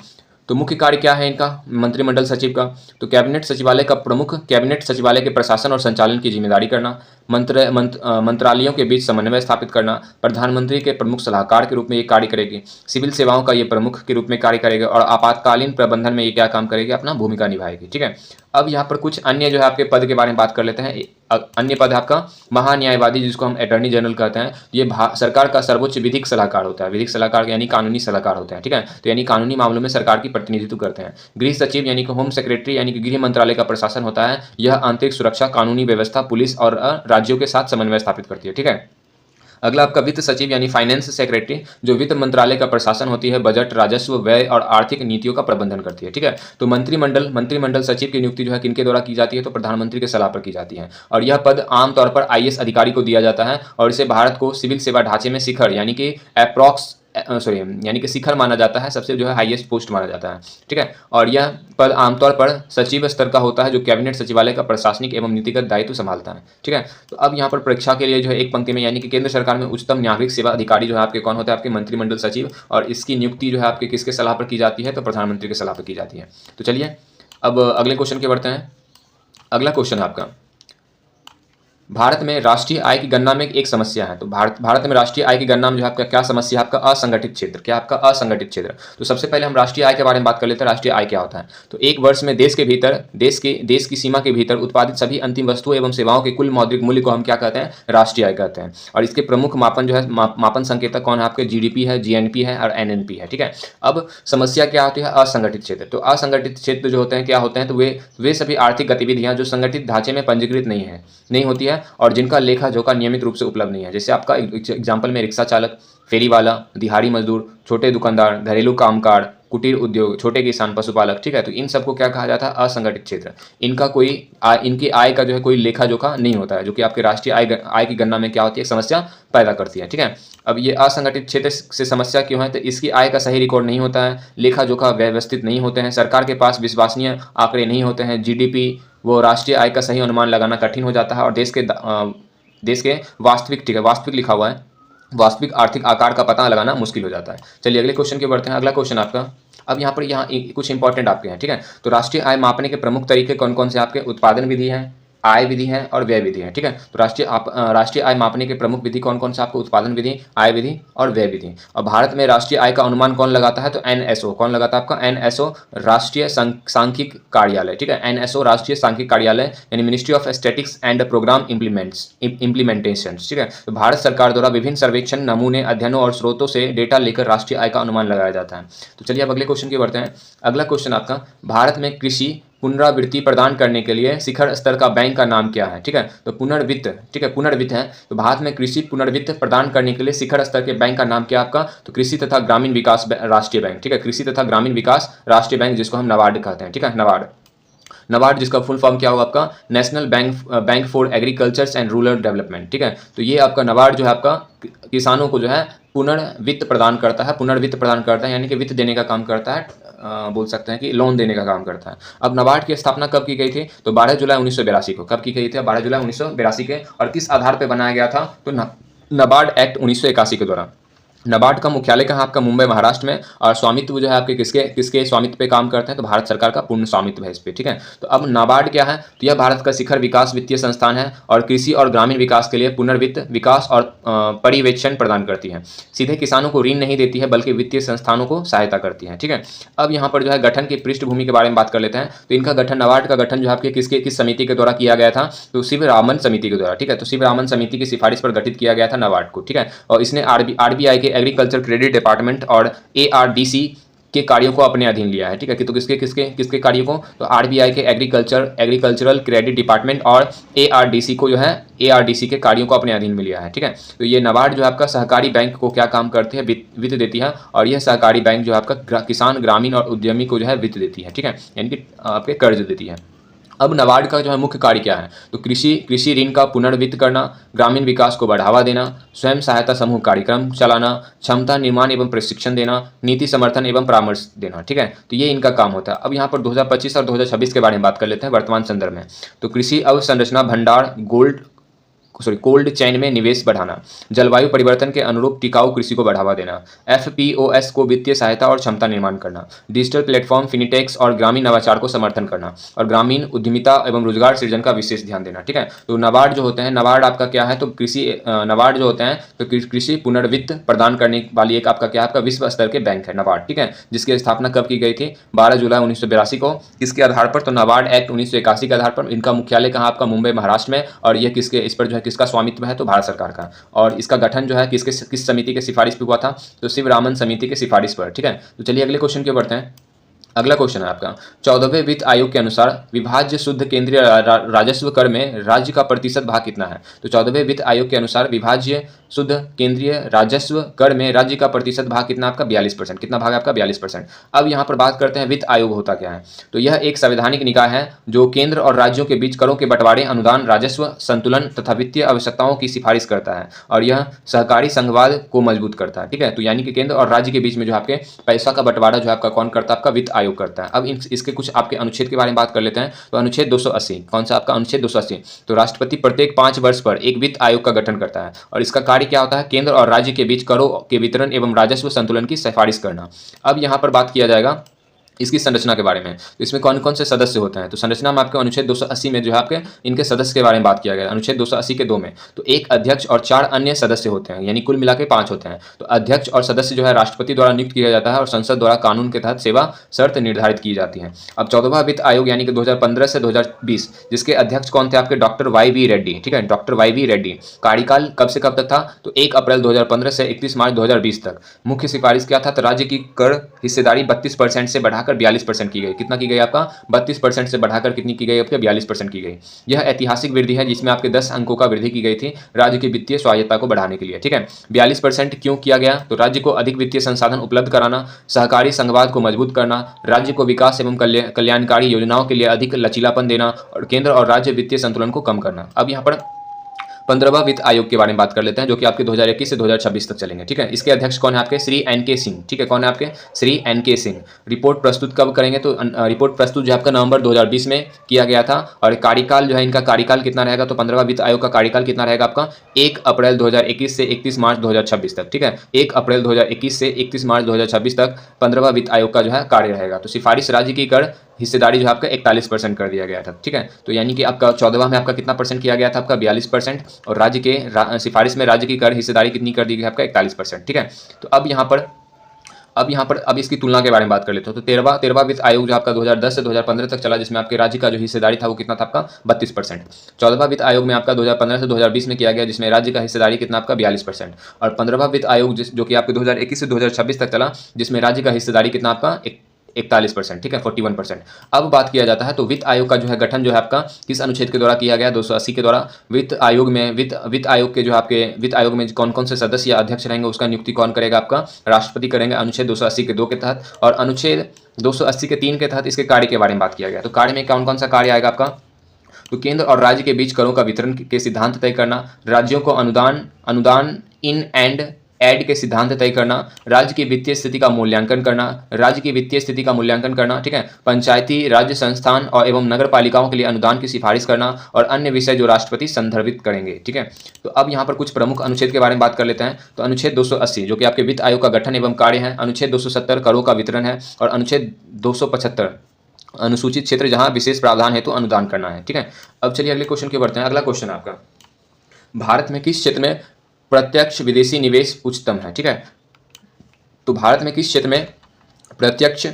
तो मुख्य कार्य क्या है इनका, मंत्रिमंडल सचिव का, तो कैबिनेट सचिवालय का प्रमुख कैबिनेट सचिवालय के प्रशासन और संचालन की जिम्मेदारी करना, मंत्रालयों के बीच समन्वय स्थापित करना, प्रधानमंत्री के प्रमुख सलाहकार के रूप में ये कार्य करेगी, सिविल सेवाओं का ये प्रमुख के रूप में कार्य करेगा, और आपातकालीन प्रबंधन में ये क्या काम करेगी, अपना भूमिका निभाएगी। ठीक है, अब यहाँ पर कुछ अन्य जो है आपके पद के बारे में बात कर लेते हैं। अन्य पद है आपका महान्यायवादी, जिसको हम अटॉर्नी जनरल कहते हैं। ये सरकार का सर्वोच्च विधिक सलाहकार होता है। विधिक सलाहकार यानी कानूनी सलाहकार होते हैं। ठीक है, तो यानी कानूनी मामलों में सरकार की प्रतिनिधित्व करते हैं। गृह सचिव यानी कि होम सेक्रेटरी, यानी कि गृह मंत्रालय का प्रशासन होता है। यह आंतरिक सुरक्षा, कानूनी व्यवस्था, पुलिस और राज्यों के साथ समन्वय स्थापित करती है। ठीक है, अगला आपका वित्त सचिव यानी फाइनेंस सेक्रेटरी, जो वित्त मंत्रालय का प्रशासन होती है, बजट, राजस्व, व्यय और आर्थिक नीतियों का प्रबंधन करती है। ठीक है, तो मंत्रिमंडल सचिव की नियुक्ति जो है किनके द्वारा की जाती है, तो प्रधानमंत्री के सलाह पर की जाती है। और यह पद आमतौर पर IAS अधिकारी को दिया जाता है, और इसे भारत को सिविल सेवा ढांचे में शिखर यानी कि यानी कि शिखर माना जाता है, सबसे जो है हाईएस्ट पोस्ट माना जाता है। ठीक है, और यह पद आमतौर पर सचिव स्तर का होता है, जो कैबिनेट सचिवालय का प्रशासनिक एवं नीतिगत दायित्व संभालता है। ठीक है, तो अब यहाँ पर परीक्षा के लिए जो है एक पंक्ति में, यानी कि केंद्र सरकार में उच्चतम नागरिक सेवा अधिकारी जो है आपके कौन होता है, आपके मंत्रिमंडल सचिव, और इसकी नियुक्ति जो है आपके किसके सलाह पर की जाती है, तो प्रधानमंत्री के सलाह पर की जाती है। तो चलिए अब अगले क्वेश्चन के बढ़ते हैं। अगला क्वेश्चन है आपका, भारत में राष्ट्रीय आय की गणना में एक समस्या है। तो भारत में राष्ट्रीय आय की गणना में जो आपका क्या समस्या है, आपका असंगठित क्षेत्र। क्या आपका असंगठित क्षेत्र। तो सबसे पहले हम राष्ट्रीय आय के बारे में बात कर लेते हैं। राष्ट्रीय आय क्या होता है, तो एक वर्ष में देश के भीतर देश की सीमा के भीतर उत्पादित सभी अंतिम वस्तुओं एवं सेवाओं के कुल मौद्रिक मूल्य को हम क्या कहते हैं, राष्ट्रीय आय कहते हैं। और इसके प्रमुख मापन जो है, मापन संकेतक कौन है, आपके GDP है, GNP है और NNP है। ठीक है, अब समस्या क्या होती है, असंगठित क्षेत्र। तो असंगठित क्षेत्र जो होते हैं क्या होते हैं, तो वे सभी आर्थिक गतिविधियां जो संगठित ढांचे में पंजीकृत नहीं होती है, और जिनका लेखा जोखा नियमित रूप से उपलब्ध नहीं है। जैसे आपका एग्जाम्पल में रिक्शा चालक, फेरी वाला, दिहाड़ी मजदूर, छोटे दुकानदार, घरेलू कामकाज, कुटीर उद्योग, छोटे किसान, पशुपालक। ठीक है, तो इन सबको क्या कहा जाता है, असंगठित क्षेत्र। इनकी आय का जो है कोई लेखा जोखा नहीं होता है, जो कि आपके राष्ट्रीय आय की गणना में क्या होती है, समस्या पैदा करती है। ठीक है, अब ये असंगठित क्षेत्र से समस्या क्यों है, तो इसकी आय का सही रिकॉर्ड नहीं होता है, लेखा जोखा व्यवस्थित नहीं होते हैं, सरकार के पास विश्वसनीय आंकड़े नहीं होते हैं, GDP वो राष्ट्रीय आय का सही अनुमान लगाना कठिन हो जाता है, और देश के वास्तविक, ठीक है वास्तविक लिखा हुआ है, वास्तविक आर्थिक आकार का पता लगाना मुश्किल हो जाता है। चलिए अगले क्वेश्चन के बढ़ते हैं। अगला क्वेश्चन आपका, अब यहाँ कुछ इंपॉर्टेंट आपके हैं। ठीक है, तो राष्ट्रीय आय मापने के प्रमुख तरीके कौन कौन से आपके, उत्पादन विधि है, आय विधि है और व्यय विधि है। ठीक है, तो राष्ट्रीय आय मापने के प्रमुख विधि कौन कौन सा आपको, उत्पादन विधि, आय विधि और व्यय विधि। और भारत में राष्ट्रीय आय का अनुमान कौन लगाता है, तो NSO कौन लगाता है आपका, NSO राष्ट्रीय सांख्यिक कार्यालय। ठीक है, NSO राष्ट्रीय सांख्यिक कार्यालय यानी ministry of statistics and programme implementation. ठीक है, तो भारत सरकार द्वारा विभिन्न सर्वेक्षण, नमूने, अध्ययनों और स्रोतों से डेटा लेकर राष्ट्रीय आय का अनुमान लगाया जाता है। तो चलिए अब अगले क्वेश्चन की बढ़ते हैं। अगला क्वेश्चन आपका, भारत में कृषि पुनरावृत्ति प्रदान करने के लिए शिखर स्तर का बैंक का नाम क्या है। ठीक है, तो पुनर्वित्त, ठीक है पुनर्वित्त है। तो भारत में कृषि पुनर्वित्त प्रदान करने के लिए शिखर स्तर के बैंक का नाम क्या आपका, तो कृषि तथा ग्रामीण विकास राष्ट्रीय बैंक। ठीक है, कृषि तथा ग्रामीण विकास राष्ट्रीय बैंक, जिसको हम नाबार्ड कहते हैं। ठीक है, नाबार्ड जिसका फुल फॉर्म क्या होगा आपका, national bank for agriculture and rural development. ठीक है, तो ये आपका नाबार्ड जो है आपका किसानों को जो है पुनर्वित्त प्रदान करता है, यानी कि वित्त देने का काम करता है, बोल सकते हैं कि लोन देने का काम करता है। अब नाबार्ड की स्थापना कब की गई थी, तो 12 जुलाई 1982 को। कब की गई थी, 12 जुलाई 1982 के। और किस आधार पर बनाया गया था, तो नाबार्ड एक्ट 1981 के द्वारा। नाबार्ड का मुख्यालय कहाँ आपका मुंबई महाराष्ट्र में, और स्वामित्व जो है आपके किसके किसके स्वामित्व पे काम करते हैं, तो भारत सरकार का पूर्ण स्वामित्व है इस पे, ठीक है। तो अब नाबार्ड क्या है, तो यह भारत का शिखर विकास वित्तीय संस्थान है और कृषि और ग्रामीण विकास के लिए पुनर्वित्त विकास और पर्यवेक्षण प्रदान करती है। सीधे किसानों को ऋण नहीं देती है बल्कि वित्तीय संस्थानों को सहायता करती है, ठीक है। अब यहाँ पर जो है गठन की पृष्ठभूमि के बारे में बात कर लेते हैं। तो इनका गठन, नाबार्ड का गठन जो है आपके किस समिति के द्वारा किया गया था, तो शिवरामन समिति के द्वारा, ठीक है। तो शिवरामन समिति की सिफारिश पर गठित किया गया था नाबार्ड को, ठीक है। और इसने आरबीआई के एग्रीकल्चर क्रेडिट डिपार्टमेंट और एआरडीसी के कार्यों को अपने अधीन लिया है, ठीक है। कि तो किसके किसके किसके कार्यों को, तो आरबीआई के एग्रीकल्चरल क्रेडिट डिपार्टमेंट और एआरडीसी को जो है एआरडीसी के कार्यों को अपने अधीन में लिया है, ठीक है। तो ये नाबार्ड जो है आपका सहकारी बैंक को क्या काम करती है, वित्त देती है, और यह सहकारी बैंक जो है आपका किसान, ग्रामीण और उद्यमी को जो है वित्त देती है, ठीक है, यानी कि आपके कर्ज देती है। अब नाबार्ड का जो है मुख्य कार्य क्या है, तो कृषि ऋण का पुनर्वित्त करना, ग्रामीण विकास को बढ़ावा देना, स्वयं सहायता समूह कार्यक्रम चलाना, क्षमता निर्माण एवं प्रशिक्षण देना, नीति समर्थन एवं परामर्श देना, ठीक है। तो ये इनका काम होता है। अब यहाँ पर 2025 और 2026 के बारे में बात कर लेते हैं वर्तमान संदर्भ में। तो कृषि अवसंरचना भंडार कोल्ड चेन में निवेश बढ़ाना, जलवायु परिवर्तन के अनुरूप टिकाऊ कृषि को बढ़ावा देना, एफपीओएस को वित्तीय सहायता और क्षमता निर्माण करना, डिजिटल प्लेटफॉर्म, फिनिटेक्स और ग्रामीण नवाचार को समर्थन करना, और ग्रामीण उद्यमिता एवं रोजगार सृजन का विशेष ध्यान देना, ठीक है। तो नाबार्ड जो होते हैं, नाबार्ड आपका क्या है, तो नाबार्ड जो होते हैं तो कृषि पुनर्वित्त प्रदान करने वाली एक आपका क्या है, आपका विश्व स्तर के बैंक है नाबार्ड, ठीक है। जिसकी स्थापना कब की गई थी, 12 जुलाई 1982 को। किसके आधार पर, तो नाबार्ड एक्ट 1981 के आधार पर। इनका मुख्यालय कहाँ आपका मुंबई महाराष्ट्र में, और यह किसके इस पर जो है किसका स्वामित्व है, तो भारत सरकार का। और इसका गठन जो है किस समिति के सिफारिश पे हुआ था, तो शिवरामन समिति के सिफारिश पर, ठीक है। तो चलिए अगले क्वेश्चन के बढ़ते हैं। अगला क्वेश्चन है आपका 14वें वित्त आयोग के अनुसार विभाज्य शुद्ध केंद्रीय राजस्व कर में राज्य का प्रतिशत भाग कितना है। तो 14वें वित्त आयोग के अनुसार विभाज्य शुद्ध केंद्रीय राजस्व कर में राज्य का प्रतिशत भाग कितना आपका 42%। कितना भाग आपका 42%। अब यहाँ पर बात करते हैं वित्त आयोग होता क्या है। तो यह एक संवैधानिक निकाय है जो केंद्र और राज्यों के बीच करों के बंटवारे, अनुदान, राजस्व संतुलन तथा वित्तीय आवश्यकताओं की सिफारिश करता है और यह सहकारी संघवाद को मजबूत करता है, ठीक है। तो यानी कि केंद्र और राज्य के बीच में जो आपके पैसा का बंटवारा जो आपका कौन करता है, आपका वित्त आयोग करता है। अब इसके कुछ आपके अनुच्छेद के बारे में बात कर लेते हैं। तो अनुच्छेद 280, कौन सा आपका अनुच्छेद 280, तो राष्ट्रपति प्रत्येक 5 वर्ष पर एक वित्त आयोग का गठन करता है और इसका कार्य क्या होता है, केंद्र और राज्य के बीच करों के वितरण एवं राजस्व संतुलन की सिफारिश करना। अब यहाँ पर बात किया जाएगा इसकी संरचना के बारे में। तो इसमें कौन कौन से सदस्य होते हैं, तो संरचना में आपके अनुच्छेद 280 में जो है आपके इनके सदस्य के बारे में बात किया गया है। अनुच्छेद 280 के 2 में तो एक अध्यक्ष और 4 अन्य सदस्य होते हैं, यानी कुल मिला के 5 होते हैं। तो अध्यक्ष और सदस्य जो है राष्ट्रपति द्वारा नियुक्त किया जाता है और संसद द्वारा कानून के तहत सेवा शर्त निर्धारित की जाती है। अब 14वां वित्त आयोग यानी कि 2015 से 2020 जिसके अध्यक्ष कौन थे आपके डॉक्टर वाई रेड्डी, ठीक है, डॉक्टर वाई रेड्डी। कार्यकाल कब से कब तक था, तो 1 अप्रैल 2015 से 31 मार्च 2020 तक। मुख्य सिफारिश क्या था, तो राज्य की कर हिस्सेदारी 32% से बढ़ाकर 42% की गई। कितना की गई आपका 32% से बढ़ाकर कितनी की गई आपके 42% की गई। यह ऐतिहासिक वृद्धि है जिसमें आपके 10 अंकों का वृद्धि की गई थी राज्य की वित्तीय स्वायत्तता को बढ़ाने के लिए, ठीक है। 42% क्यों किया गया, तो राज्य को अधिक वित्तीय संसाधन उपलब्ध कराना, सहकारी संघवाद को मजबूत करना, राज्य को विकास एवं कल्याणकारी योजनाओं के लिए अधिक लचीलापन देना और केंद्र और राज्य वित्तीय संतुलन को कम करना। अब यहाँ पर 15वां वित्त आयोग के बारे में बात कर लेते हैं जो कि आपके 2021 से 2026 तक चलेंगे, ठीक है। इसके अध्यक्ष कौन है आपके श्री एन के सिंह, ठीक है, कौन है आपके श्री एन के सिंह। रिपोर्ट प्रस्तुत कब करेंगे, तो रिपोर्ट प्रस्तुत जो आपका नवंबर 2020 में किया गया था और कार्यकाल जो है इनका कार्यकाल कितना रहेगा, तो 15वां वित्त आयोग का कार्यकाल कितना रहेगा आपका 1 अप्रैल 2021 से 31 मार्च 2026 तक, ठीक है। 1 अप्रैल 2021 से 31 मार्च 2026 तक 15वां वित्त आयोग का जो है कार्य रहेगा। तो सिफारिश राज्य की कर हिस्सेदारी जो आपका 41% कर दिया गया था, ठीक है। तो यानी कि आपका 14वां में आपका कितना परसेंट किया गया था, आपका 42%, और राज्य के सिफारिश में राज्य की कर हिस्सेदारी कितनी कर दी गई आपका 41%, ठीक है। तो अब इसकी तुलना के बारे में बात कर लेते हो। तो 13वां वित्त आयोग जो आपका 2010 से 2015 तक चला जिसमें आपके राज्य का जो हिस्सेदारी था वो कितना था आपका 32%। 14वां वित्त आयोग में आपका 2015 से 2020 में किया गया जिसमें राज्य का हिस्सेदारी कितना आपका 42%। और 15वां वित्त आयोग जो कि आपके 2021 से 2026 तक चला जिसमें राज्य का हिस्सेदारी कितना आपका 41%, ठीक है, 41%। अब बात किया जाता है तो वित्त आयोग का जो है गठन जो है आपका किस अनुच्छेद के द्वारा किया गया, 280 के द्वारा। वित्त आयोग में कौन कौन से सदस्य या अध्यक्ष रहेंगे उसका नियुक्ति कौन करेगा, आपका राष्ट्रपति करेंगे, अनुच्छेद 280 के 2 के तहत। और अनुच्छेद 280 के 3 के तहत इसके कार्य के बारे में बात किया गया। तो कार्य में कौन कौन सा कार्य आएगा आपका, तो केंद्र और राज्य के बीच करों का वितरण के सिद्धांत तय करना, राज्यों को अनुदान इन एंड ऐड के सिद्धांत तय करना, राज्य की वित्तीय स्थिति का मूल्यांकन करना, राज्य की वित्तीय स्थिति का मूल्यांकन करना, ठीक है, पंचायती राज्य संस्थान और एवं नगर पालिकाओं के लिए अनुदान की सिफारिश करना और अन्य विषय जो राष्ट्रपति संदर्भित करेंगे, ठीक है। तो अब यहाँ पर कुछ प्रमुख अनुच्छेद के बारे में बात कर लेते हैं। तो अनुच्छेद 280 जो कि आपके वित्त आयोग का गठन एवं कार्य है, अनुच्छेद 270 करों का वितरण है, और अनुच्छेद 275 अनुसूचित क्षेत्र जहां विशेष प्रावधान है तो अनुदान करना है, ठीक है। अब चलिए अगले क्वेश्चन की बढ़ते हैं। अगला क्वेश्चन आपका, भारत में किस क्षेत्र में प्रत्यक्ष विदेशी निवेश उच्चतम है, ठीक है। तो भारत में किस क्षेत्र में प्रत्यक्ष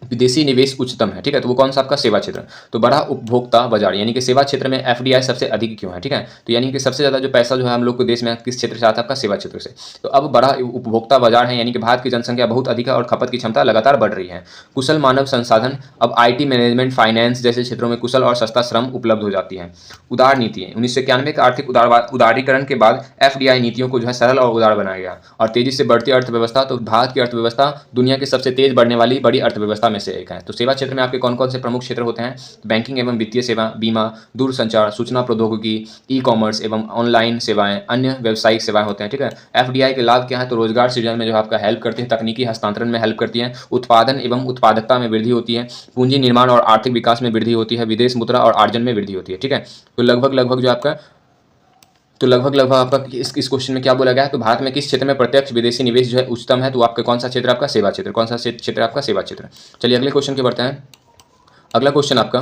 विदेशी निवेश उच्चतम है, ठीक है। तो वो कौन सा आपका सेवा क्षेत्र। तो बड़ा उपभोक्ता बाजार यानी कि सेवा क्षेत्र में एफडीआई सबसे अधिक क्यों है, ठीक है। तो यानी कि सबसे ज़्यादा जो पैसा जो है हम लोग को देश में किस क्षेत्र से आता है, आपका सेवा क्षेत्र से। तो अब बड़ा उपभोक्ता बाजार है यानी कि भारत की जनसंख्या बहुत अधिक है और खपत की क्षमता लगातार बढ़ रही है। कुशल मानव संसाधन, अब आईटी, मैनेजमेंट, फाइनेंस जैसे क्षेत्रों में कुशल और सस्ता श्रम उपलब्ध हो जाती है। उदार नीति, 1991 के आर्थिक उदारीकरण के बाद एफडीआई नीतियों को जो है सरल और उदार बनाया गया। और तेजी से बढ़ती अर्थव्यवस्था, तो भारत की अर्थव्यवस्था दुनिया की सबसे तेज बढ़ने वाली बड़ी अर्थव्यवस्था में से एक है। तो सेवा क्षेत्र में आपके कौन कौन से प्रमुख क्षेत्र होते हैं, बैंकिंग एवं वित्तीय सेवा, बीमा, दूरसंचार, सूचना प्रौद्योगिकी, ई कॉमर्स एवं ऑनलाइन सेवाएं, अन्य व्यावसायिक सेवाएं होते हैं, ठीक है। एफडीआई के लाभ क्या है, तो रोजगार सृजन में जो आपका हेल्प करती है, तकनीकी हस्तांतरण में हेल्प करती है, उत्पादन एवं उत्पादकता में वृद्धि होती है, पूंजी निर्माण और आर्थिक विकास में वृद्धि होती है, विदेश मुद्रा और अर्जन में वृद्धि होती है, ठीक है। तो लगभग जो आपका आपका इस क्वेश्चन में क्या बोला गया है, तो भारत में किस क्षेत्र में प्रत्यक्ष विदेशी निवेश जो है उच्चतम है, तो आपका कौन सा क्षेत्र, आपका सेवा क्षेत्र। कौन सा क्षेत्र आपका सेवा क्षेत्र। चलिए अगले क्वेश्चन के बढ़ते हैं। अगला क्वेश्चन आपका,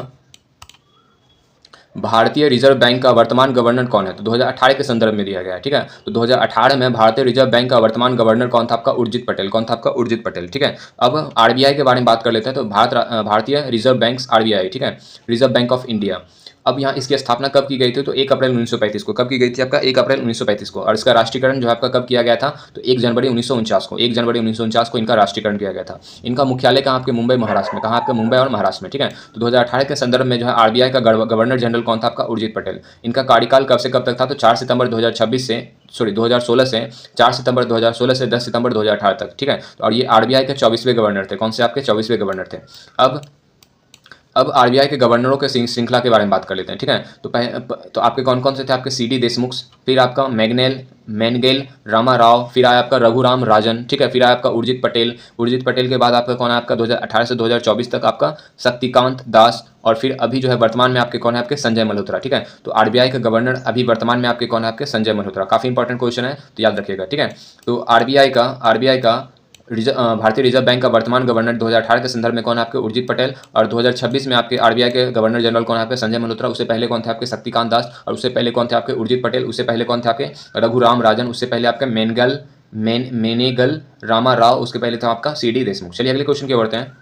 भारतीय रिजर्व बैंक का वर्तमान गवर्नर कौन है। तो 2018 के संदर्भ में दिया गया है, ठीक है। तो 2018 में भारतीय रिजर्व बैंक का वर्तमान गवर्नर कौन था, आपका उर्जित पटेल। कौन था, आपका उर्जित पटेल, ठीक है। अब आरबीआई के बारे में बात कर लेते हैं। तो भारतीय रिजर्व बैंक आरबीआई, ठीक है, रिजर्व बैंक ऑफ इंडिया। अब यहाँ इसकी स्थापना कब की गई थी, तो 1 अप्रैल 1935 को। कब की गई थी, आपका 1 अप्रैल 1935 को। और इसका राष्ट्रीयकरण जो आपका कब किया गया था, तो 1 जनवरी 1949 को। 1 जनवरी 1949 को इनका राष्ट्रीयकरण किया गया था। इनका मुख्यालय कहाँ, आपके मुंबई महाराष्ट्र में। कहाँ, आपके मुंबई और महाराष्ट्र में, ठीक है। तो 2018 के संदर्भ में जो है आरबीआई का गवर्नर जनरल कौन था, आपका उर्जित पटेल। इनका कार्यकाल कब से कब तक था, तो 4 सितंबर 2016 से 4 सितंबर 2016 से 10 सितंबर 2018 तक, ठीक है। और ये आरबीआई के 24वें गवर्नर थे। कौन से, आपके 24वें गवर्नर थे। अब आरबीआई के गवर्नरों के श्रृंखला के बारे में बात कर लेते हैं, ठीक है। तो आपके कौन कौन से थे, आपके सीडी देशमुख, फिर आपका मैनगेल रामा राव, फिर आया आपका रघुराम राजन, ठीक है, फिर आया आपका उर्जित पटेल के बाद आपका कौन है, आपका 2018 से 2024 तक आपका शक्तिकांत दास, और फिर अभी जो है वर्तमान में आपके कौन है, आपके संजय मल्होत्रा, ठीक है। तो आरबीआई का गवर्नर अभी वर्तमान में आपके कौन है, आपके संजय मल्होत्रा। काफी इंपॉर्टेंट क्वेश्चन है, तो याद रखिएगा, ठीक है। तो आरबीआई का भारतीय रिजर्व बैंक का वर्तमान गवर्नर 2018 के संदर्भ में कौन है, आपके उर्जित पटेल। और 2026 में आपके आरबीआई के गवर्नर जनरल कौन है, आपके संजय मल्होत्रा। उससे पहले कौन थे, आपके शक्तिकांत दास। और उससे पहले कौन थे, आपके उर्जित पटेल। उससे पहले कौन थे, आपके रघुराम राजन। उससे पहले आपके मेनेगल रामा राव। उसके पहले था आपका सीडी देशमुख। चलिए अगले क्वेश्चन की बढ़ते हैं।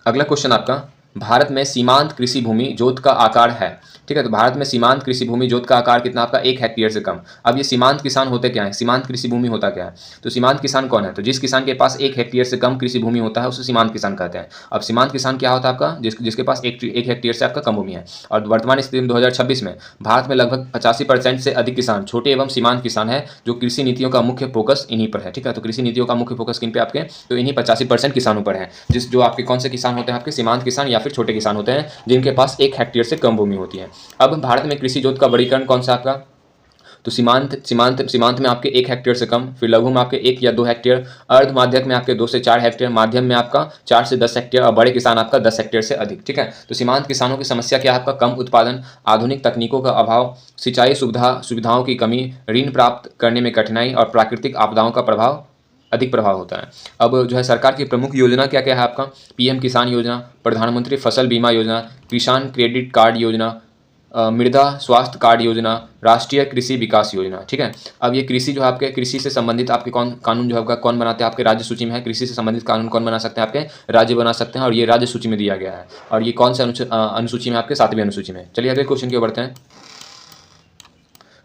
अगला क्वेश्चन आपका, भारत में सीमांत कृषि भूमि जोत का आकार है, ठीक है। तो भारत में सीमांत कृषि भूमि जोत का आकार कितना, आपका 1 हेक्टेयर से कम। अब ये सीमांत किसान होते क्या है, सीमांत कृषि भूमि होता क्या है। तो सीमांत किसान कौन है, तो जिस किसान के पास 1 हेक्टेयर से कम कृषि भूमि होता है उसे सीमांत किसान कहते हैं। अब सीमांत किसान क्या होता है, आपका जिसके पास 1 हेक्टेयर से आपका कम भूमि है। और वर्तमान स्थिति में 2026 में भारत में लगभग 85% से अधिक किसान छोटे एवं सीमांत किसान है, जो कृषि नीतियों का मुख्य फोकस इन्हीं पर है, ठीक है। तो कृषि नीतियों का मुख्य फोकस किन पे, आपके तो इन्हीं 85% किसानों पर है। जो आपके कौन से किसान होते हैं, आपके सीमांत किसान या फिर छोटे किसान होते हैं जिनके पास 1 हेक्टेयर से कम भूमि होती है। अब भारत में कृषि जोत का वर्गीकरण कौन सा आपका, तो सीमांत में आपके 1 हेक्टेयर से कम, फिर लघु में आपके 1 या 2 हेक्टेयर, अर्ध माध्यक में आपके 2 से 4 हेक्टेयर, माध्यम में आपका 4 से 10 हेक्टेयर, और बड़े किसान आपका 10 हेक्टेयर से अधिक, ठीक है। तो सीमांत किसानों की समस्या क्या है, आपका कम उत्पादन, आधुनिक तकनीकों का अभाव, सिंचाई सुविधाओं की कमी, ऋण प्राप्त करने में कठिनाई और प्राकृतिक आपदाओं का अधिक प्रभाव होता है। अब जो है सरकार की प्रमुख योजना क्या क्या है, आपका पीएम किसान योजना, प्रधानमंत्री फसल बीमा योजना, किसान क्रेडिट कार्ड योजना, मृदा स्वास्थ्य कार्ड योजना, राष्ट्रीय कृषि विकास योजना, ठीक है। अब ये कृषि जो है आपके कृषि से संबंधित आपके कानून जो है आपका कौन बनाते हैं, आपके राज्य सूची में है। कृषि से संबंधित कानून कौन बना सकते हैं, आपके राज्य बना सकते हैं, और ये राज्य सूची में दिया गया है। और ये कौन से अनुसूची में, आपके 7वीं अनुसूची में। चलिए अगले क्वेश्चन की ओर बढ़ते हैं।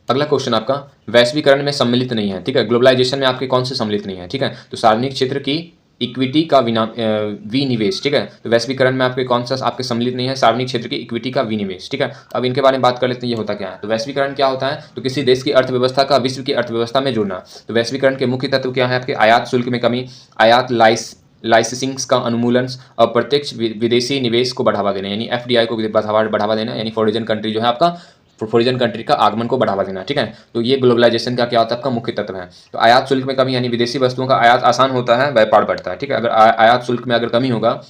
अगला क्वेश्चन आपका, वैश्वीकरण में सम्मिलित नहीं है, ठीक है। ग्लोबलाइजेशन में आपके कौन से सम्मिलित नहीं है, ठीक है। तो सार्वजनिक क्षेत्र की इक्विटी का विनिवेश, ठीक है। तो वैश्वीकरण में आपके कौन सा आपके सम्मिलित नहीं है, सार्वजनिक क्षेत्र की इक्विटी का विनिवेश, ठीक है। अब इनके बारे में बात कर लेते हैं, ये होता क्या है। तो वैश्वीकरण क्या होता है, तो किसी देश की अर्थव्यवस्था का विश्व की अर्थव्यवस्था में जुड़ना। तो वैश्वीकरण के मुख्य तत्व क्या है, आपके आयात शुल्क में कमी, आयात लाइसेंसिंग का अनुमूलन, और प्रत्यक्ष विदेशी निवेश को बढ़ावा देना, यानी एफडीआई को बढ़ावा देना, यानी फॉरेन कंट्री जो है आपका फॉरेन कंट्री का आगमन को बढ़ावा देना, ठीक है। तो ये ग्लोबलाइजेशन का क्या होता है, आपका मुख्य तत्व है। तो आयात शुल्क में कमी यानी विदेशी वस्तुओं का आयात आसान होता है, व्यापार बढ़ता है, ठीक है। अगर आयात शुल्क में अगर कमी होगा,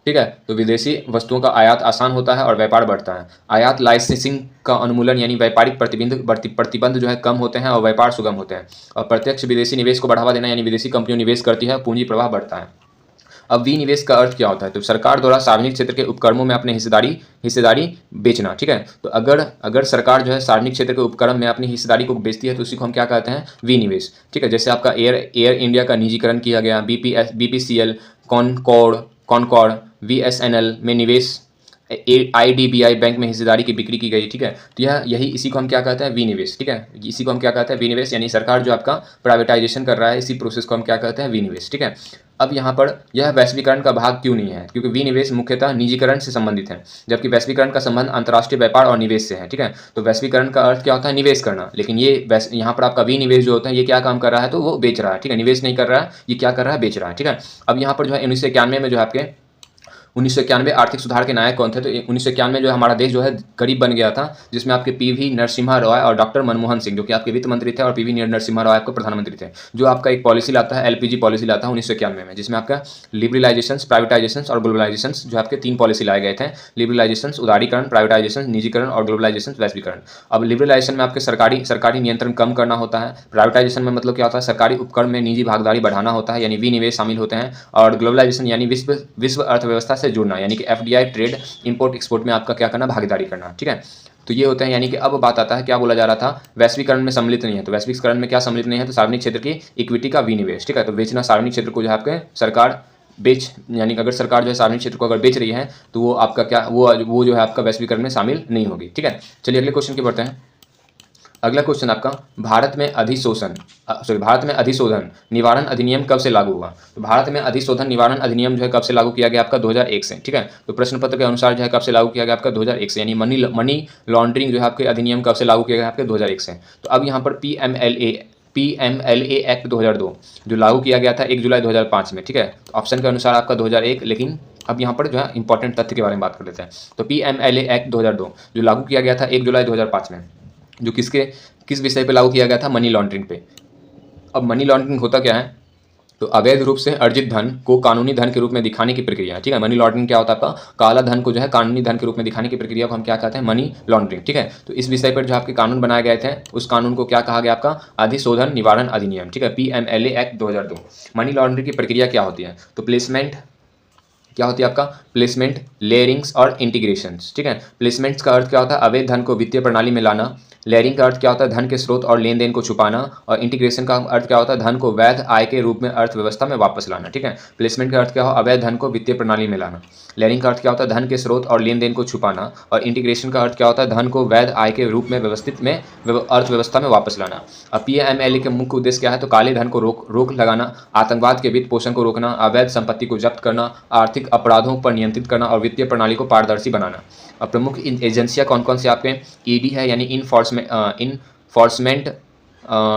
ठीक है, तो विदेशी वस्तुओं का आयात आसान होता है और व्यापार बढ़ता है। आयात लाइसेंसिंग का अनुमूलन यानी व्यापारिक प्रतिबंध जो है कम होते हैं और व्यापार सुगम होते हैं। और प्रत्यक्ष विदेशी निवेश को बढ़ावा देना यानी विदेशी कंपनियों निवेश करती है, पूंजी प्रवाह बढ़ता है। अब विनिवेश का अर्थ क्या होता है, तो सरकार द्वारा सार्वजनिक क्षेत्र के उपक्रमों में अपने हिस्सेदारी बेचना, ठीक है। तो अगर सरकार जो है सार्वजनिक क्षेत्र के उपक्रम में अपनी हिस्सेदारी को बेचती है तो उसी को हम क्या कहते हैं, विनिवेश, ठीक है। जैसे आपका एयर इंडिया का निजीकरण किया गया, BPCL, कॉनकॉर्ड, VSNL में निवेश, IDBI बैंक में हिस्सेदारी की बिक्री की गई, ठीक है। तो इसी को हम क्या कहते हैं, विनिवेश, ठीक है। इसी को हम क्या कहते हैं, विनिवेश, यानी सरकार जो आपका प्राइवेटाइजेशन कर रहा है, इसी प्रोसेस को हम क्या कहते हैं, विनिवेश, ठीक है। अब यहाँ पर यह वैश्वीकरण का भाग क्यों नहीं है, क्योंकि विनिवेश मुख्यतः निजीकरण से संबंधित है, जबकि वैश्वीकरण का संबंध अंतर्राष्ट्रीय व्यापार और निवेश से है, ठीक है। तो वैश्वीकरण का अर्थ क्या होता है, निवेश करना, लेकिन यहाँ पर आपका विनिवेश जो होता है ये क्या काम कर रहा है, तो वो बेच रहा है, ठीक है। निवेश नहीं कर रहा है, ये क्या कर रहा है, बेच रहा है, ठीक है। अब यहाँ पर जो है 1991 में जो है आपके 1991 आर्थिक सुधार के नायक कौन थे, तो 1991 जो हमारा देश जो है गरीब बन गया था, जिसमें आपके PV नरसिम्हा राव और डॉक्टर मनमोहन सिंह जो कि आपके वित्त मंत्री थे और PV नरसिम्हा राव आपके प्रधानमंत्री थे, जो आपका एक पॉलिसी लाता है, LPG पॉलिसी लाता है 1991 में, जिसमें आपका लिबरलाइजेशन, प्राइवेटाइजेशन और ग्लोबलाइजेशन जो आपके 3 पॉलिसी लाए गए थे। लिबरलाइजेशन उदारीकरण, प्राइवेटाइजेशन निजीकरण और ग्लोबलाइजेशन वैश्वीकरण। अब लिबरलाइजेशन में आपके सरकारी नियंत्रण कम करना होता है, प्राइवेटाइजेशन में मतलब क्या होता है, सरकारी उपक्रम में निजी भागीदारी बढ़ाना होता है, यानी विनिवेश शामिल होते हैं, और ग्लोबलाइजेशन यानी विश्व अर्थव्यवस्था से जुड़ना, यानी कि FDI ट्रेड इंपोर्ट एक्सपोर्ट में आपका क्या करना, भागीदारी करना, ठीक है। तो ये होते हैं, यानी कि अब बात आता है क्या बोला जा रहा था, वैश्वीकरण में सम्मिलित नहीं है। तो वैश्वीकरण में क्या सम्मिलित नहीं है, तो सार्वजनिक क्षेत्र की इक्विटी का विनिवेश, ठीक है। तो बेचना, सार्वजनिक क्षेत्र को जो है आपके सरकार बेच, यानी कि अगर सरकार जो है सार्वजनिक क्षेत्र को अगर बेच रही है तो वो आपका क्या, वो जो है आपका वैश्वीकरण में शामिल नहीं होगी, ठीक है। चलिए अगले क्वेश्चन की बढ़ते हैं। अगला क्वेश्चन आपका, भारत में अधिशोधन निवारण अधिनियम कब से लागू हुआ। तो भारत में अधिशोधन निवारण अधिनियम जो है कब से लागू किया गया, आपका 2001 से, ठीक है। तो प्रश्न पत्र के अनुसार जो है कब से लागू किया गया, आपका 2001 से, यानी मनी लॉन्ड्रिंग जो है आपके अधिनियम कब से लागू किया गया, आपके 2001 से। तो अब यहाँ पर PMLA एक्ट 2002 जो लागू किया गया था 1 जुलाई 2005 में, ठीक है। तो ऑप्शन के अनुसार आपका 2001, लेकिन अब यहाँ पर जो है इंपॉर्टेंट तथ्य के बारे में बात कर लेते हैं। तो PMLA एक्ट 2002 जो लागू किया गया था 1 जुलाई 2005 में, जो किस विषय पे लागू किया गया था, मनी लॉन्ड्रिंग पे। अब मनी लॉन्ड्रिंग होता क्या है, तो अवैध रूप से अर्जित धन को कानूनी धन के रूप में दिखाने की प्रक्रिया है, ठीक है। मनी लॉन्ड्रिंग क्या होता है, आपका काला धन को जो है कानूनी धन के रूप में दिखाने की प्रक्रिया को हम क्या कहते हैं, मनी लॉन्ड्रिंग, ठीक है। तो इस विषय पर जो आपके कानून बनाए गए थे, उस कानून को क्या कहा गया, आपका अधिशोधन निवारण अधिनियम, ठीक है, PMLA एक्ट 2002। मनी लॉन्ड्रिंग की प्रक्रिया क्या होती है, तो प्लेसमेंट क्या होती है, आपका प्लेसमेंट, लेयरिंग्स और इंटीग्रेशंस, ठीक है। प्लेसमेंट्स का अर्थ क्या होता है, अवैध धन को वित्तीय प्रणाली में लाना। लेयरिंग का अर्थ क्या होता है, धन के स्रोत और लेन देन को छुपाना। और इंटीग्रेशन का अर्थ क्या होता है, धन को वैध आय के रूप में अर्थव्यवस्था में वापस लाना, ठीक है। प्लेसमेंट का अर्थ क्या हो, अवैध धन को वित्तीय प्रणाली में लाना। लेयरिंग का अर्थ क्या होता है, धन के स्रोत और लेन देन को छुपाना। और इंटीग्रेशन का अर्थ क्या होता है, धन को वैध आय के रूप में व्यवस्थित में अर्थव्यवस्था में वापस लाना। अब PMLA के मुख्य उद्देश्य क्या है, तो काले धन को रोक लगाना, आतंकवाद के वित्त पोषण को रोकना, अवैध संपत्ति को जब्त करना, आर्थिक अपराधों पर नियंत्रित करना और वित्तीय प्रणाली को पारदर्शी बनाना। अब प्रमुख एजेंसियां कौन कौन सी आपके, ED है यानी इनफोर्समेंट